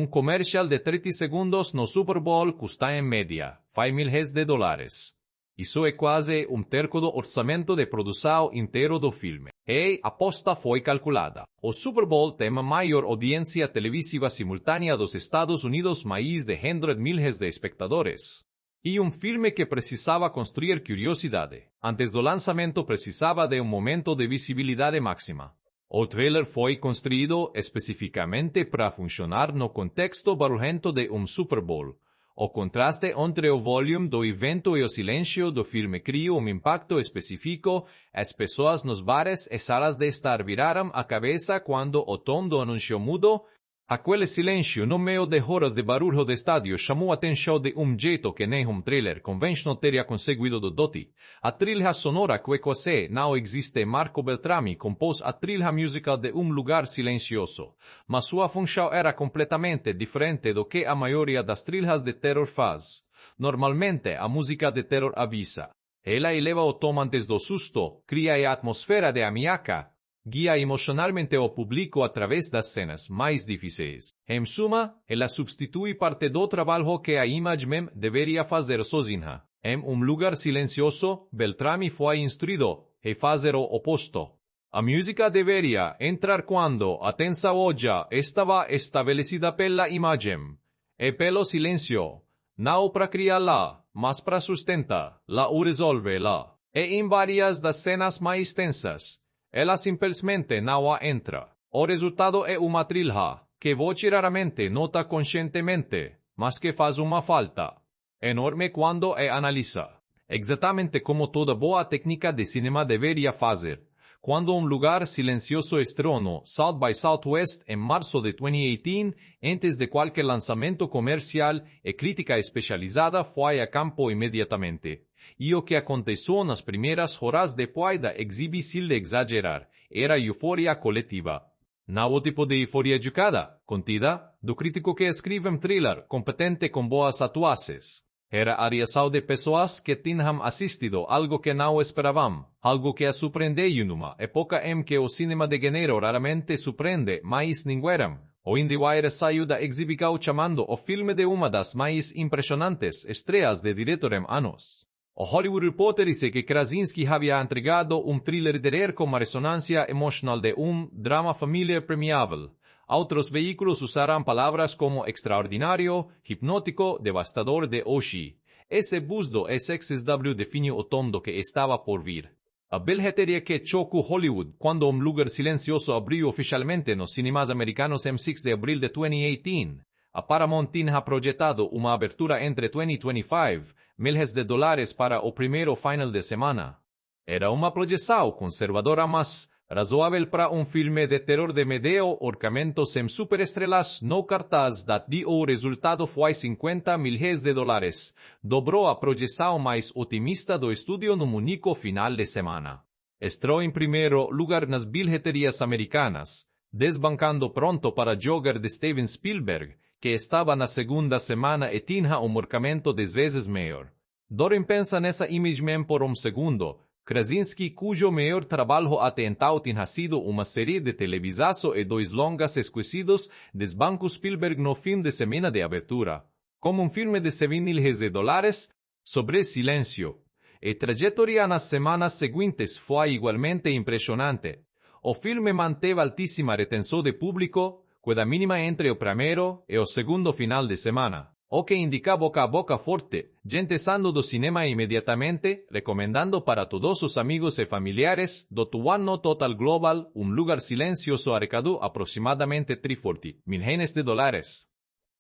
Comercial de 30 segundos no Super Bowl custa em média $5.000. Isso é quase terço do orçamento de produção inteiro do filme. E a aposta foi calculada. O Super Bowl tem a maior audiência televisiva simultânea dos Estados Unidos, mais de 100 milhões de espectadores. E filme que precisava construir curiosidade. Antes do lançamento precisava de momento de visibilidade máxima. O trailer foi construído especificamente para funcionar no contexto barulhento de Super Bowl. O contraste entre o volume do evento e o silêncio do filme criou impacto específico. As pessoas nos bares e salas de estar viraram a cabeça quando o tom do anúncio mudou. Aquele silêncio no meio de horas de barulho de estádio chamou a atenção de jeito que nem trailer convencional teria conseguido do Doty. A trilha sonora que quase não existe. Marco Beltrami compôs a trilha musical de lugar silencioso, mas sua função era completamente diferente do que a maioria das trilhas de terror faz. Normalmente, a música de terror avisa. Ela eleva o tom antes do susto, cria a atmosfera de ameaça, guia emocionalmente o público a través das cenas mais difíceis. Em suma, ela substitui parte do trabalho que a imagem mem deveria fazer sozinha. Em lugar silencioso, Beltrami foi instruído a fazer o oposto. A música deveria entrar quando a tensão já estava estabelecida pela imagem. E pelo silêncio, não para criá-la, mas para sustentar-la ou resolver-la. E em várias das cenas mais tensas, ela simplesmente não entra. O resultado é uma trilha que você raramente nota conscientemente, mas que faz uma falta enorme quando é analisa. Exatamente como toda boa técnica de cinema deveria fazer. Quando lugar silencioso estreou no South by Southwest em março de 2018, antes de qualquer lançamento comercial, e crítica especializada foi a campo imediatamente. E o que aconteceu nas primeiras horas depois da exibição de exagerar, era euforia coletiva. Não o tipo de euforia educada, contida, do crítico que escreve thriller, competente com boas atuações. Era a reação de pessoas que tinham assistido algo que não esperavam, algo que a surpreendeu numa época em que o cinema de gênero raramente surpreende, mas ninguém. O IndieWire saiu da exibição chamando o filme de uma das mais impressionantes estreas de diretor em anos. O Hollywood Reporter disse que Krasinski havia entregado thriller de terror com uma ressonância emocional de drama familiar premiável. Outros veículos usarão palavras como extraordinário, hipnótico, devastador de Oshii. Esse buzz do SXSW definiu o tom do que estava por vir. A bilheteria que chocou Hollywood quando lugar silencioso abriu oficialmente nos cinemas americanos em 6 de abril de 2018. A Paramount tinha projetado uma abertura entre 2025 milhões de dólares para o primeiro final de semana. Era uma projeção conservadora, mas razoável para filme de terror de medio orçamento sem superestrelas no cartaz. O resultado foi 50 milhões de dólares. Dobrou a projeção mais otimista do estúdio no único final de semana. Estreou em primeiro lugar nas bilheterias americanas, desbancando pronto para Joker de Steven Spielberg, que estava na segunda semana e tinha orçamento 10 vezes maior. Dorin pensa nessa imagem por segundo. Krasinski, cujo maior trabalho até então tinha sido uma série de televisão e 2 longas esquecidos, desbanca Spielberg no fim de semana de abertura. Como filme de 7 milhões de dólares, sobre silêncio. A trajetória nas semanas seguintes foi igualmente impressionante. O filme manteve altíssima retenção de público, queda mínima entre o primeiro e o segundo final de semana. O que indica boca a boca forte, gente saindo do cinema imediatamente, recomendando para todos sus amigos e familiares, do ano total global, lugar silencioso arrecadó aproximadamente $340,000.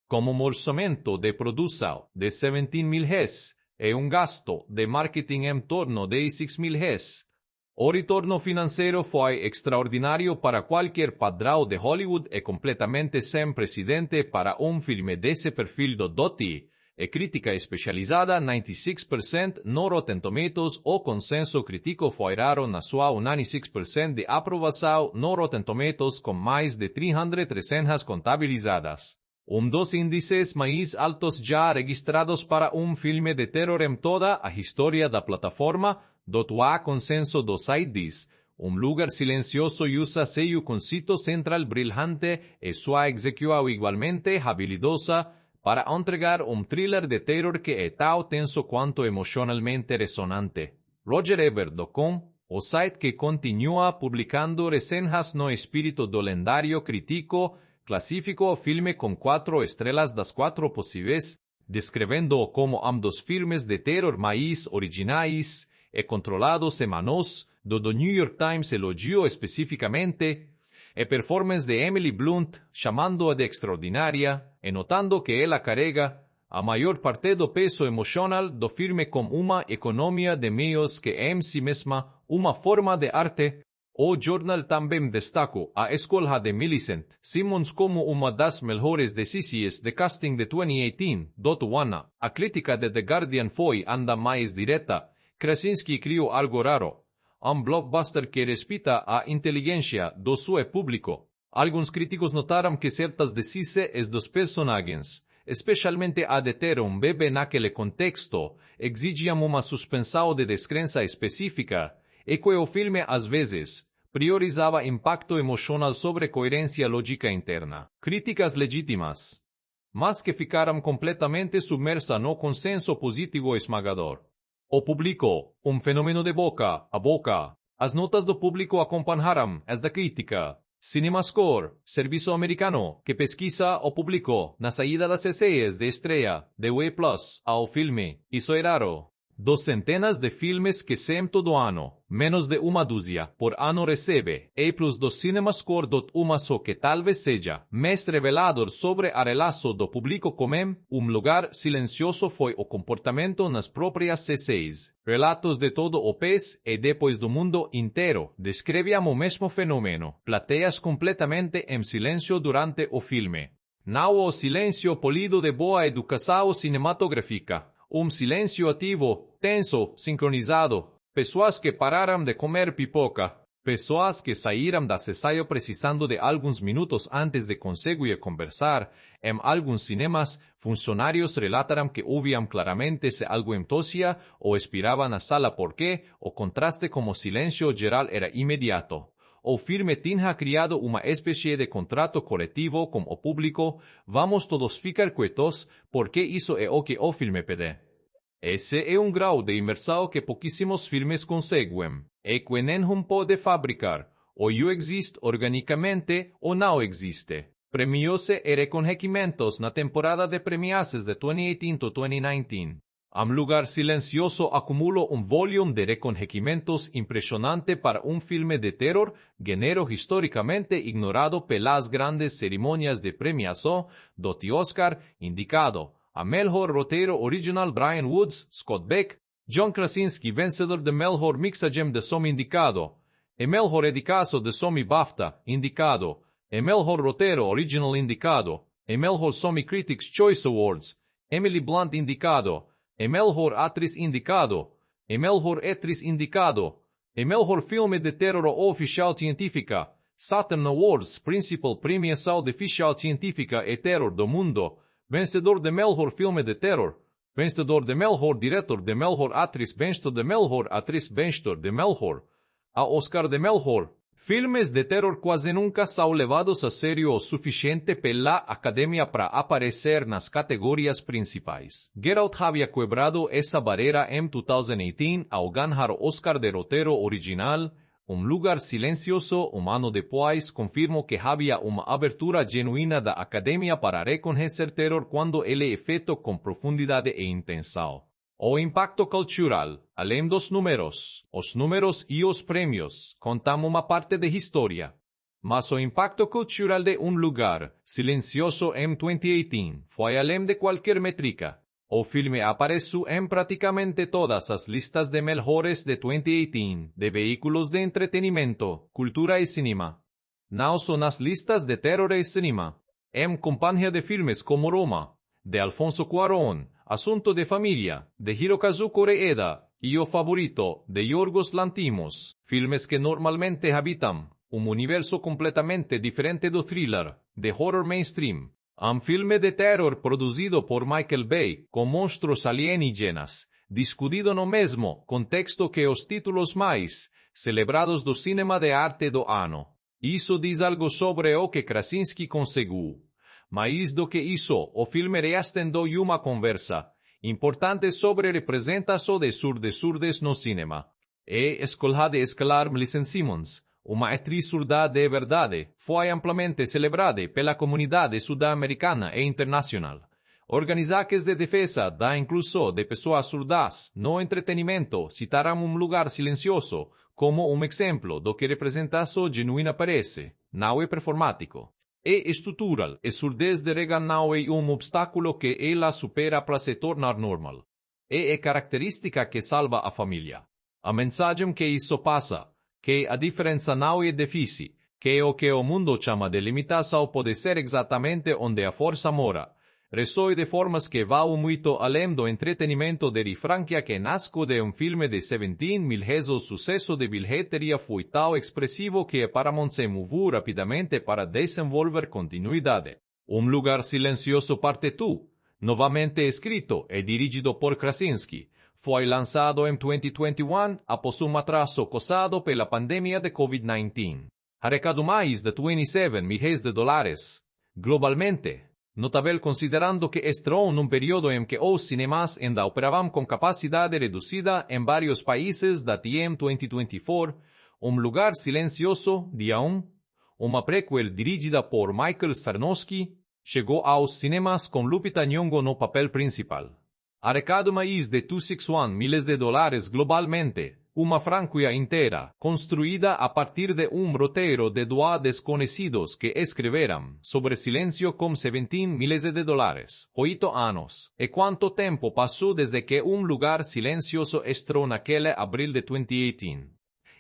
Como orçamento de produção de $17,000 e gasto de marketing em torno de $6,000. O retorno financeiro foi extraordinário para qualquer padrão de Hollywood e completamente sem precedente para filme desse perfil do DOTI, e crítica especializada 96% no Rotten Tomatoes. O consenso crítico foi raro na sua 96% de aprovação no Rotten Tomatoes, com mais de 300 resenhas contabilizadas. Dos índices mais altos já registrados para filme de terror em toda a história da plataforma. A consenso do site diz, lugar silencioso usa seu conceito central brilhante e sua execução igualmente habilidosa para entregar thriller de terror que é tão tenso quanto emocionalmente resonante. RogerEbert.com, o site que continua publicando resenhas no espírito do lendário crítico, classificou o filme com 4 estrelas das 4 possíveis, descrevendo-o como dos filmes de terror mais originais e controlados semanos, do New York Times elogiou especificamente a performance de Emily Blunt, chamando-a de extraordinária, e notando que ela carrega a maior parte do peso emocional do filme com uma economia de meios que é em si mesma uma forma de arte. O jornal também destacou a escolha de Millicent Simmons como uma das melhores decisões de casting de 2018. A crítica de The Guardian foi ainda mais direta. Krasinski criou algo raro, blockbuster que respeita a inteligência do seu público. Alguns críticos notaram que certas decisões dos personagens, especialmente a de ter bebê naquele contexto, exigiam uma suspensão de descrença específica, e que o filme às vezes priorizava impacto emocional sobre coerência lógica interna. Críticas legítimas, mas que ficaram completamente submersas no consenso positivo esmagador. O público, fenômeno de boca a boca. As notas do público acompanharam as da crítica. CinemaScore, serviço americano, que pesquisa o público na saída das essays de estreia de W+ ao filme. Isso é raro. 2 centenas de filmes que sem todo ano, menos de uma dúzia por ano recebe A+ do CinemaScore. Só que talvez seja mais revelador sobre a relação do público com lugar silencioso foi o comportamento nas próprias essays. Relatos de todo o país e depois do mundo inteiro descreviam o mesmo fenômeno. Plateias completamente em silêncio durante o filme. Não o silêncio polido de boa educação cinematográfica. Silêncio ativo, tenso, sincronizado. Pessoas que pararam de comer pipoca. Pessoas que saíram da ensaio precisando de alguns minutos antes de conseguir conversar. Em alguns cinemas, funcionários relataram que ouviam claramente se algo tossia ou expirava na sala porque o contraste com o silêncio geral era imediato. O filme tinha criado uma espécie de contrato coletivo com o público. Vamos todos ficar quietos, porque isso é o que o filme pede. Esse é grau de imersão que pouquíssimos filmes conseguem, e que nenhum pode fabricar. Ou existe organicamente ou não existe. Premiou-se e reconhecimentos na temporada de premiações de 2018-2019. Lugar silencioso acumulou volume de reconhecimentos impressionante para filme de terror, gênero historicamente ignorado pelas grandes cerimônias de premiação do Oscar, indicado a melhor roteiro original Brian Woods, Scott Beck, John Krasinski, vencedor de melhor mixagem de som indicado, e melhor edicação de som BAFTA indicado, e melhor roteiro original indicado, e melhor som Critics' Choice Awards, Emily Blunt indicado, e melhor atriz indicado, e melhor atriz indicado, e melhor filme de terror oficial científica, Saturn Awards, principal premiação de ficção científica e terror do mundo, vencedor de melhor filme de terror, vencedor de melhor diretor, de melhor atriz, vencedor de melhor atriz, vencedor de melhor a Oscar de melhor. Filmes de terror quase nunca são levados a sério o suficiente pela academia para aparecer nas categorias principais. Get Out havia quebrado essa barreira em 2018 ao ganhar o Oscar de roteiro original. um lugar silencioso humano depois confirmou que havia uma abertura genuína da academia para reconhecer terror quando ele é feito com profundidade e intenção. O impacto cultural, além dos números, os números e os prêmios, contam uma parte da história. Mas o impacto cultural de um lugar silencioso em 2018 foi além de qualquer métrica. O filme apareceu em praticamente todas as listas de melhores de 2018 de veículos de entretenimento, cultura e cinema. Não só nas listas de terror e cinema. Em companhia de filmes como Roma, de Alfonso Cuarón, Asunto de Família, de Hirokazu Koreeda, e O Favorito, de Yorgos Lanthimos, filmes que normalmente habitam um universo completamente diferente do thriller, de horror mainstream. Um filme de terror produzido por Michael Bay com monstros alienígenas, discutido no mesmo contexto que os títulos mais celebrados do cinema de arte do ano. Isso diz algo sobre o que Krasinski conseguiu. Mais do que isso, o filme reacendeu uma conversa importante sobre representação de surdes no cinema. E escolha de escalar Millicent Simmons, uma atriz surda de verdade, foi amplamente celebrada pela comunidade sul-americana e internacional. Organizações de defesa da inclusão de pessoas surdas no entretenimento citaram um lugar silencioso como um exemplo do que representação genuína parece, não é performático. É estrutural, e surdez de Reagan não é um obstáculo que ela supera para se tornar normal. É característica que salva a família. A mensagem que isso passa, que a diferença não é difícil, que o que o mundo chama de limitação pode ser exatamente onde a força mora. Ressoe de formas que vão muito além do entretenimento de franquia que nasce de um filme de 17 mil vezes o sucesso de bilheteria foi tão expressivo que Paramount se moveu rapidamente para desenvolver continuidade. Um lugar silencioso parte 2, novamente escrito e dirigido por Krasinski, foi lançado em 2021 após um atraso causado pela pandemia de COVID-19. Arrecadou mais de 27 milhões de dólares globalmente. Notável considerando que estreou num período em que os cinemas ainda operavam com capacidade reduzida em vários países da TM 2024, Um Lugar Silencioso, dia 1, uma prequel dirigida por Michael Sarnowski, chegou aos cinemas com Lupita Nyong'o no papel principal. Arrecadou mais de 261 milhões de dólares globalmente, uma franquia inteira, construída a partir de um roteiro de dois desconhecidos que escreveram sobre silêncio com 17 milhões de dólares, 8 anos. E quanto tempo passou desde que Um Lugar Silencioso estreou naquele abril de 2018?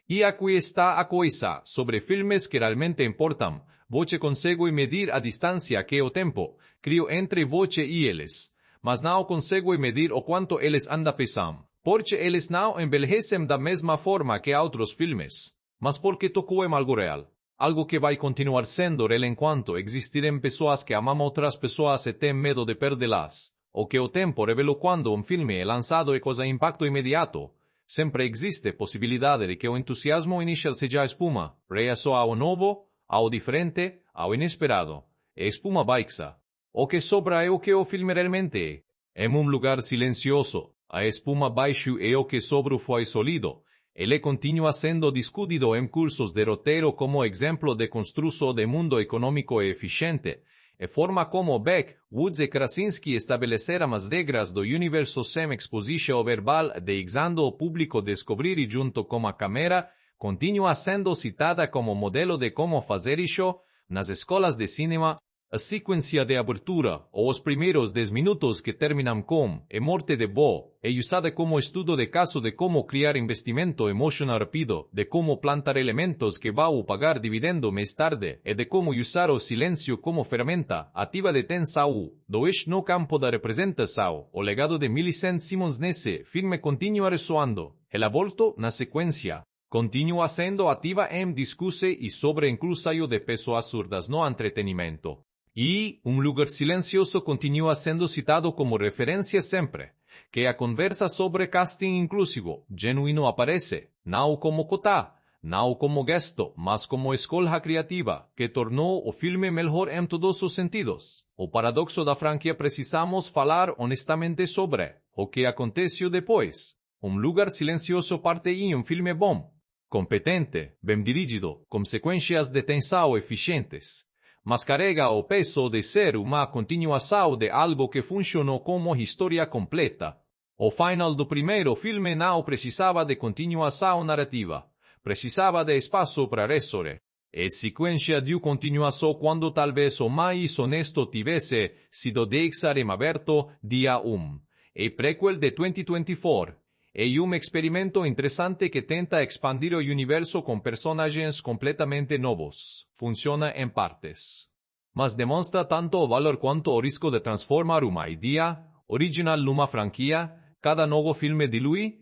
E aqui está a coisa, sobre filmes que realmente importam, você consegue medir a distância que o tempo criou entre você e eles, mas não consegue medir o quanto eles andam pesando. Porque eles não envelhecem da mesma forma que outros filmes, mas porque tocou em algo real. Algo que vai continuar sendo real enquanto existirem pessoas que amam outras pessoas e têm medo de perdê-las. O que o tempo revelou quando um filme é lançado e causa impacto imediato. Sempre existe possibilidade de que o entusiasmo inicial seja espuma, reação ao novo, ao diferente, ao inesperado. E espuma baixa. O que sobra é o que o filme realmente é. Em Um Lugar Silencioso, a espuma baixo é o que sobrou foi sólido. Ele continua sendo discutido em cursos de roteiro como exemplo de construção de mundo econômico e eficiente, e forma como Beck, Woods e Krasinski estabeleceram as regras do universo sem exposição verbal, deixando o público descobrir e junto com a câmera, continua sendo citada como modelo de como fazer isso nas escolas de cinema. A sequência de abertura, ou os primeiros 10 minutos que terminam com a morte de Bo, é usada como estudo de caso de como criar investimento emocional rápido, de como plantar elementos que vão pagar dividendo mais tarde, e de como usar o silêncio como ferramenta ativa de tensão. Dois no campo da representação, o legado de Millicent Simmons nesse filme continua ressoando. Ela voltou na sequência. Continua sendo ativa em discussão e sobre inclusão de pessoas surdas no entretenimento. E Um Lugar Silencioso continua sendo citado como referência sempre, que a conversa sobre casting inclusivo genuíno aparece, não como cota, não como gesto, mas como escolha criativa, que tornou o filme melhor em todos os sentidos. O paradoxo da franquia precisamos falar honestamente sobre o que aconteceu depois. Um Lugar Silencioso parte em um filme bom, competente, bem dirigido, com sequências de tensão eficientes, mas carrega o peso de ser uma continuação de algo que funcionou como história completa. O final do primeiro filme não precisava de continuação narrativa, precisava de espaço para resolver. E sequência de continuação quando talvez o mais honesto tivesse sido deixar em aberto dia 1, e prequel de 2024, e experimento interessante que tenta expandir o universo com personagens completamente novos. Funciona em partes, mas demonstra tanto o valor quanto o risco de transformar uma ideia original numa franquia. Cada novo filme dilui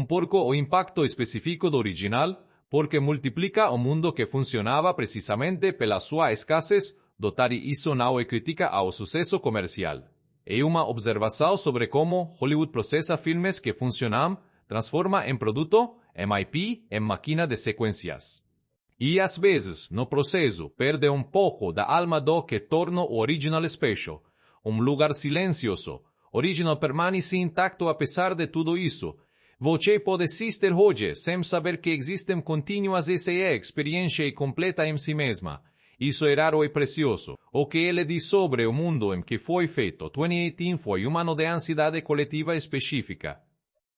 pouco o impacto específico do original, porque multiplica o mundo que funcionava precisamente pela sua escassez, dotar isso não é crítica ao sucesso comercial. É uma observação sobre como Hollywood processa filmes que funcionam, transforma em produto, MIP, em máquina de sequências. E às vezes, no processo, perde pouco da alma do que torna o original special, lugar silencioso. Original permanece intacto apesar de tudo isso. Você pode assistir hoje sem saber que existem contínuas experiência completa em si mesma. Isso é raro e precioso. O que ele diz sobre o mundo em que foi feito 2018 foi um ano de ansiedade coletiva específica.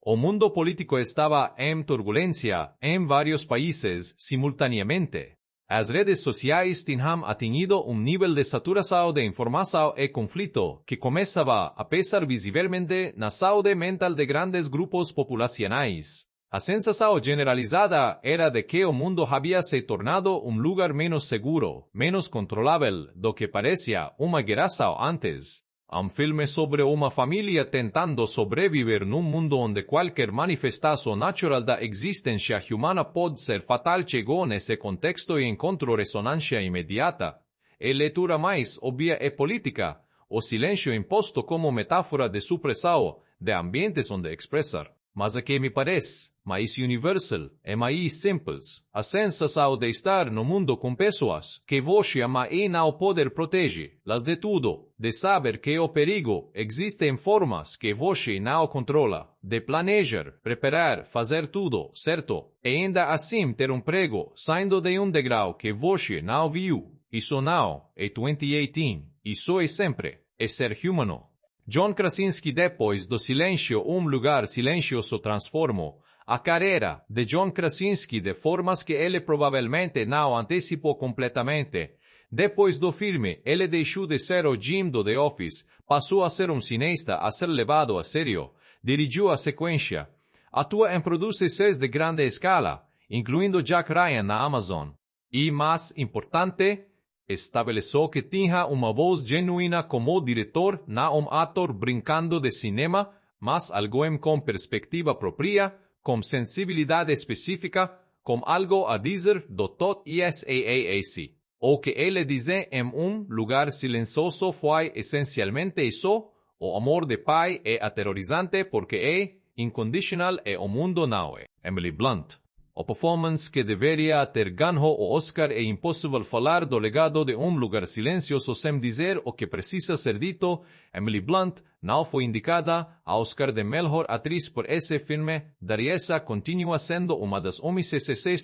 O mundo político estava em turbulência em vários países simultaneamente. As redes sociais tinham atingido nível de saturação de informação e conflito que começava a pesar visivelmente na saúde mental de grandes grupos populacionais. A sensação generalizada era de que o mundo havia se tornado lugar menos seguro, menos controlável do que parecia uma geração antes. Filme sobre uma família tentando sobreviver num mundo onde qualquer manifestação natural da existência humana pode ser fatal chegou nesse contexto e encontrou ressonância imediata. E leitura mais óbvia e política, o silêncio imposto como metáfora de supressão, de ambientes onde expressar. Mas a que me parece mais universal e mais simples, a sensação de estar no mundo com pessoas que você ama e não poder proteger, las de tudo, de saber que o perigo existe em formas que você não controla, de planejar, preparar, fazer tudo, certo, e ainda assim ter emprego saindo de degrau que você não viu. Isso não é 2018, isso é sempre, é ser humano. John Krasinski depois do silêncio lugar silencioso transformou a carreira de John Krasinski de formas que ele provavelmente não antecipou completamente. Depois do filme, ele deixou de ser o Jim do The Office, passou a ser cineasta a ser levado a sério, dirigiu a sequência, atua em produções de grande escala, incluindo Jack Ryan na Amazon. E mais importante, estabeleceu que tinha uma voz genuína como diretor, não ator brincando de cinema, mas alguém com perspectiva própria, com sensibilidade específica, com algo a dizer do tot ISAAC. O que ele diz em lugar silencioso foi essencialmente isso: o amor de pai é aterrorizante porque é incondicional e o mundo não é. Emily Blunt. O performance que deveria ter ganho o Oscar é impossível falar do legado de lugar silencioso sem dizer o que precisa ser dito. Emily Blunt não foi indicada ao Oscar de Melhor Atriz por esse filme. Dariessa continua sendo uma das homens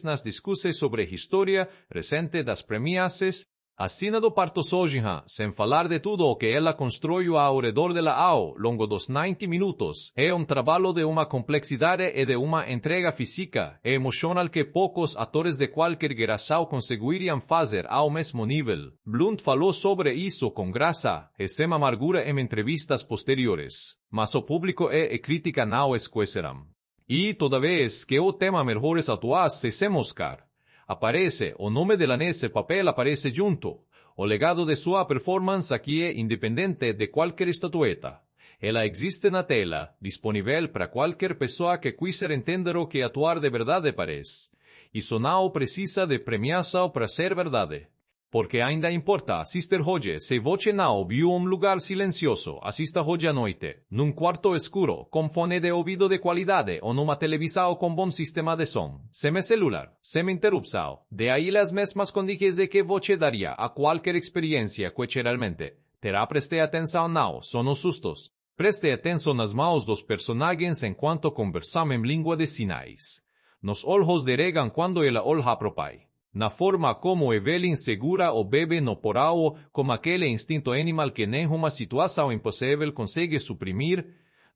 nas discussões sobre a história recente das premiações. A cena do parto Sojihan, sem falar de tudo o que ela construiu ao redor dela ao longo dos 90 minutos, é trabalho de uma complexidade e de uma entrega física e emocional que poucos atores de qualquer geração conseguiriam fazer ao mesmo nível. Blunt falou sobre isso com graça e sem amargura em entrevistas posteriores, mas o público e a crítica não esquecerão. E toda vez que o tema melhores atuais se sem Oscar, aparece, o nome dela nesse papel aparece junto. O legado de sua performance aqui é independente de qualquer estatueta. Ela existe na tela, disponível para qualquer pessoa que quiser entender o que atuar de verdade parece. Isso não precisa de premiação para ser verdade. Porque ainda importa assistir hoje. Se você não viu lugar silencioso, assista hoje à noite, num quarto escuro, com fone de ouvido de qualidade ou numa televisão com bom sistema de som, sem celular, sem interrupção. De aí as mesmas condições de que você daria a qualquer experiência que geralmente terá. Preste atenção não, são os sustos. Preste atenção nas mãos dos personagens enquanto conversam em língua de sinais. Nos olhos deregan quando ela olha pro pai. Na forma como Evelyn segura o bebê no porão, como aquele instinto animal que nenhuma situação impossível consegue suprimir,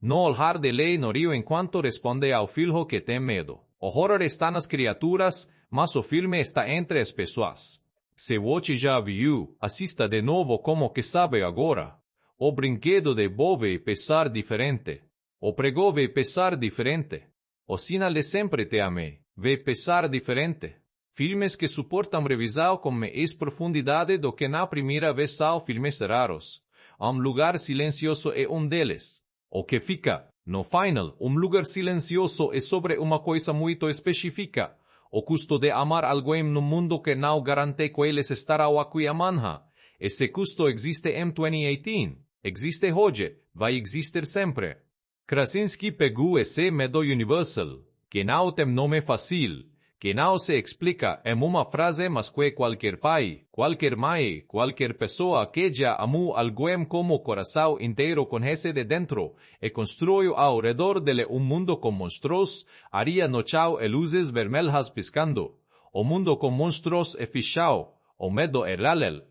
no olhar de lei no rio enquanto responde ao filho que tem medo. O horror está nas criaturas, mas o filme está entre as pessoas. Se você já viu, assista de novo como que sabe agora. O brinquedo de Bove pesar diferente. O prego ve pesar diferente. O sinal de sempre te amei ve pesar diferente. Filmes que suportam revisar com mais profundidade do que na primeira vez ao filmes raros. Lugar silencioso é deles. O que fica, no final, lugar silencioso é sobre uma coisa muito específica. O custo de amar alguém no mundo que não garante que eles estarão aqui amanhã. Esse custo existe em 2018. Existe hoje. Vai existir sempre. Krasinski pegou esse medo universal, que não tem nome fácil, que não se explica em uma frase mas que qualquer pai, qualquer mãe, qualquer pessoa que já amou alguém como coração inteiro conhece de dentro e construiu ao redor dele mundo com monstros, areia no chão e luzes vermelhas piscando. O mundo com monstros é fechado, o medo é real.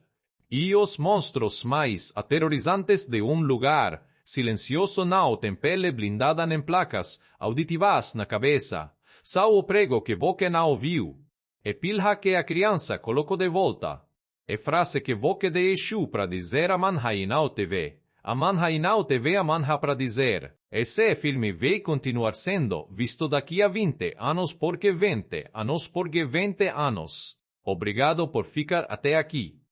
E os monstros mais aterrorizantes de lugar silencioso não tem pele blindada nem placas auditivas na cabeça. Só o prego que você não ouviu. É pilha que a criança colocou de volta. É frase que você deixou para dizer a manhã e não TV. A manhã e não TV a manhã para dizer. Esse filme vai continuar sendo visto daqui a 20 anos porque 20 anos porque 20 anos. Obrigado por ficar até aqui.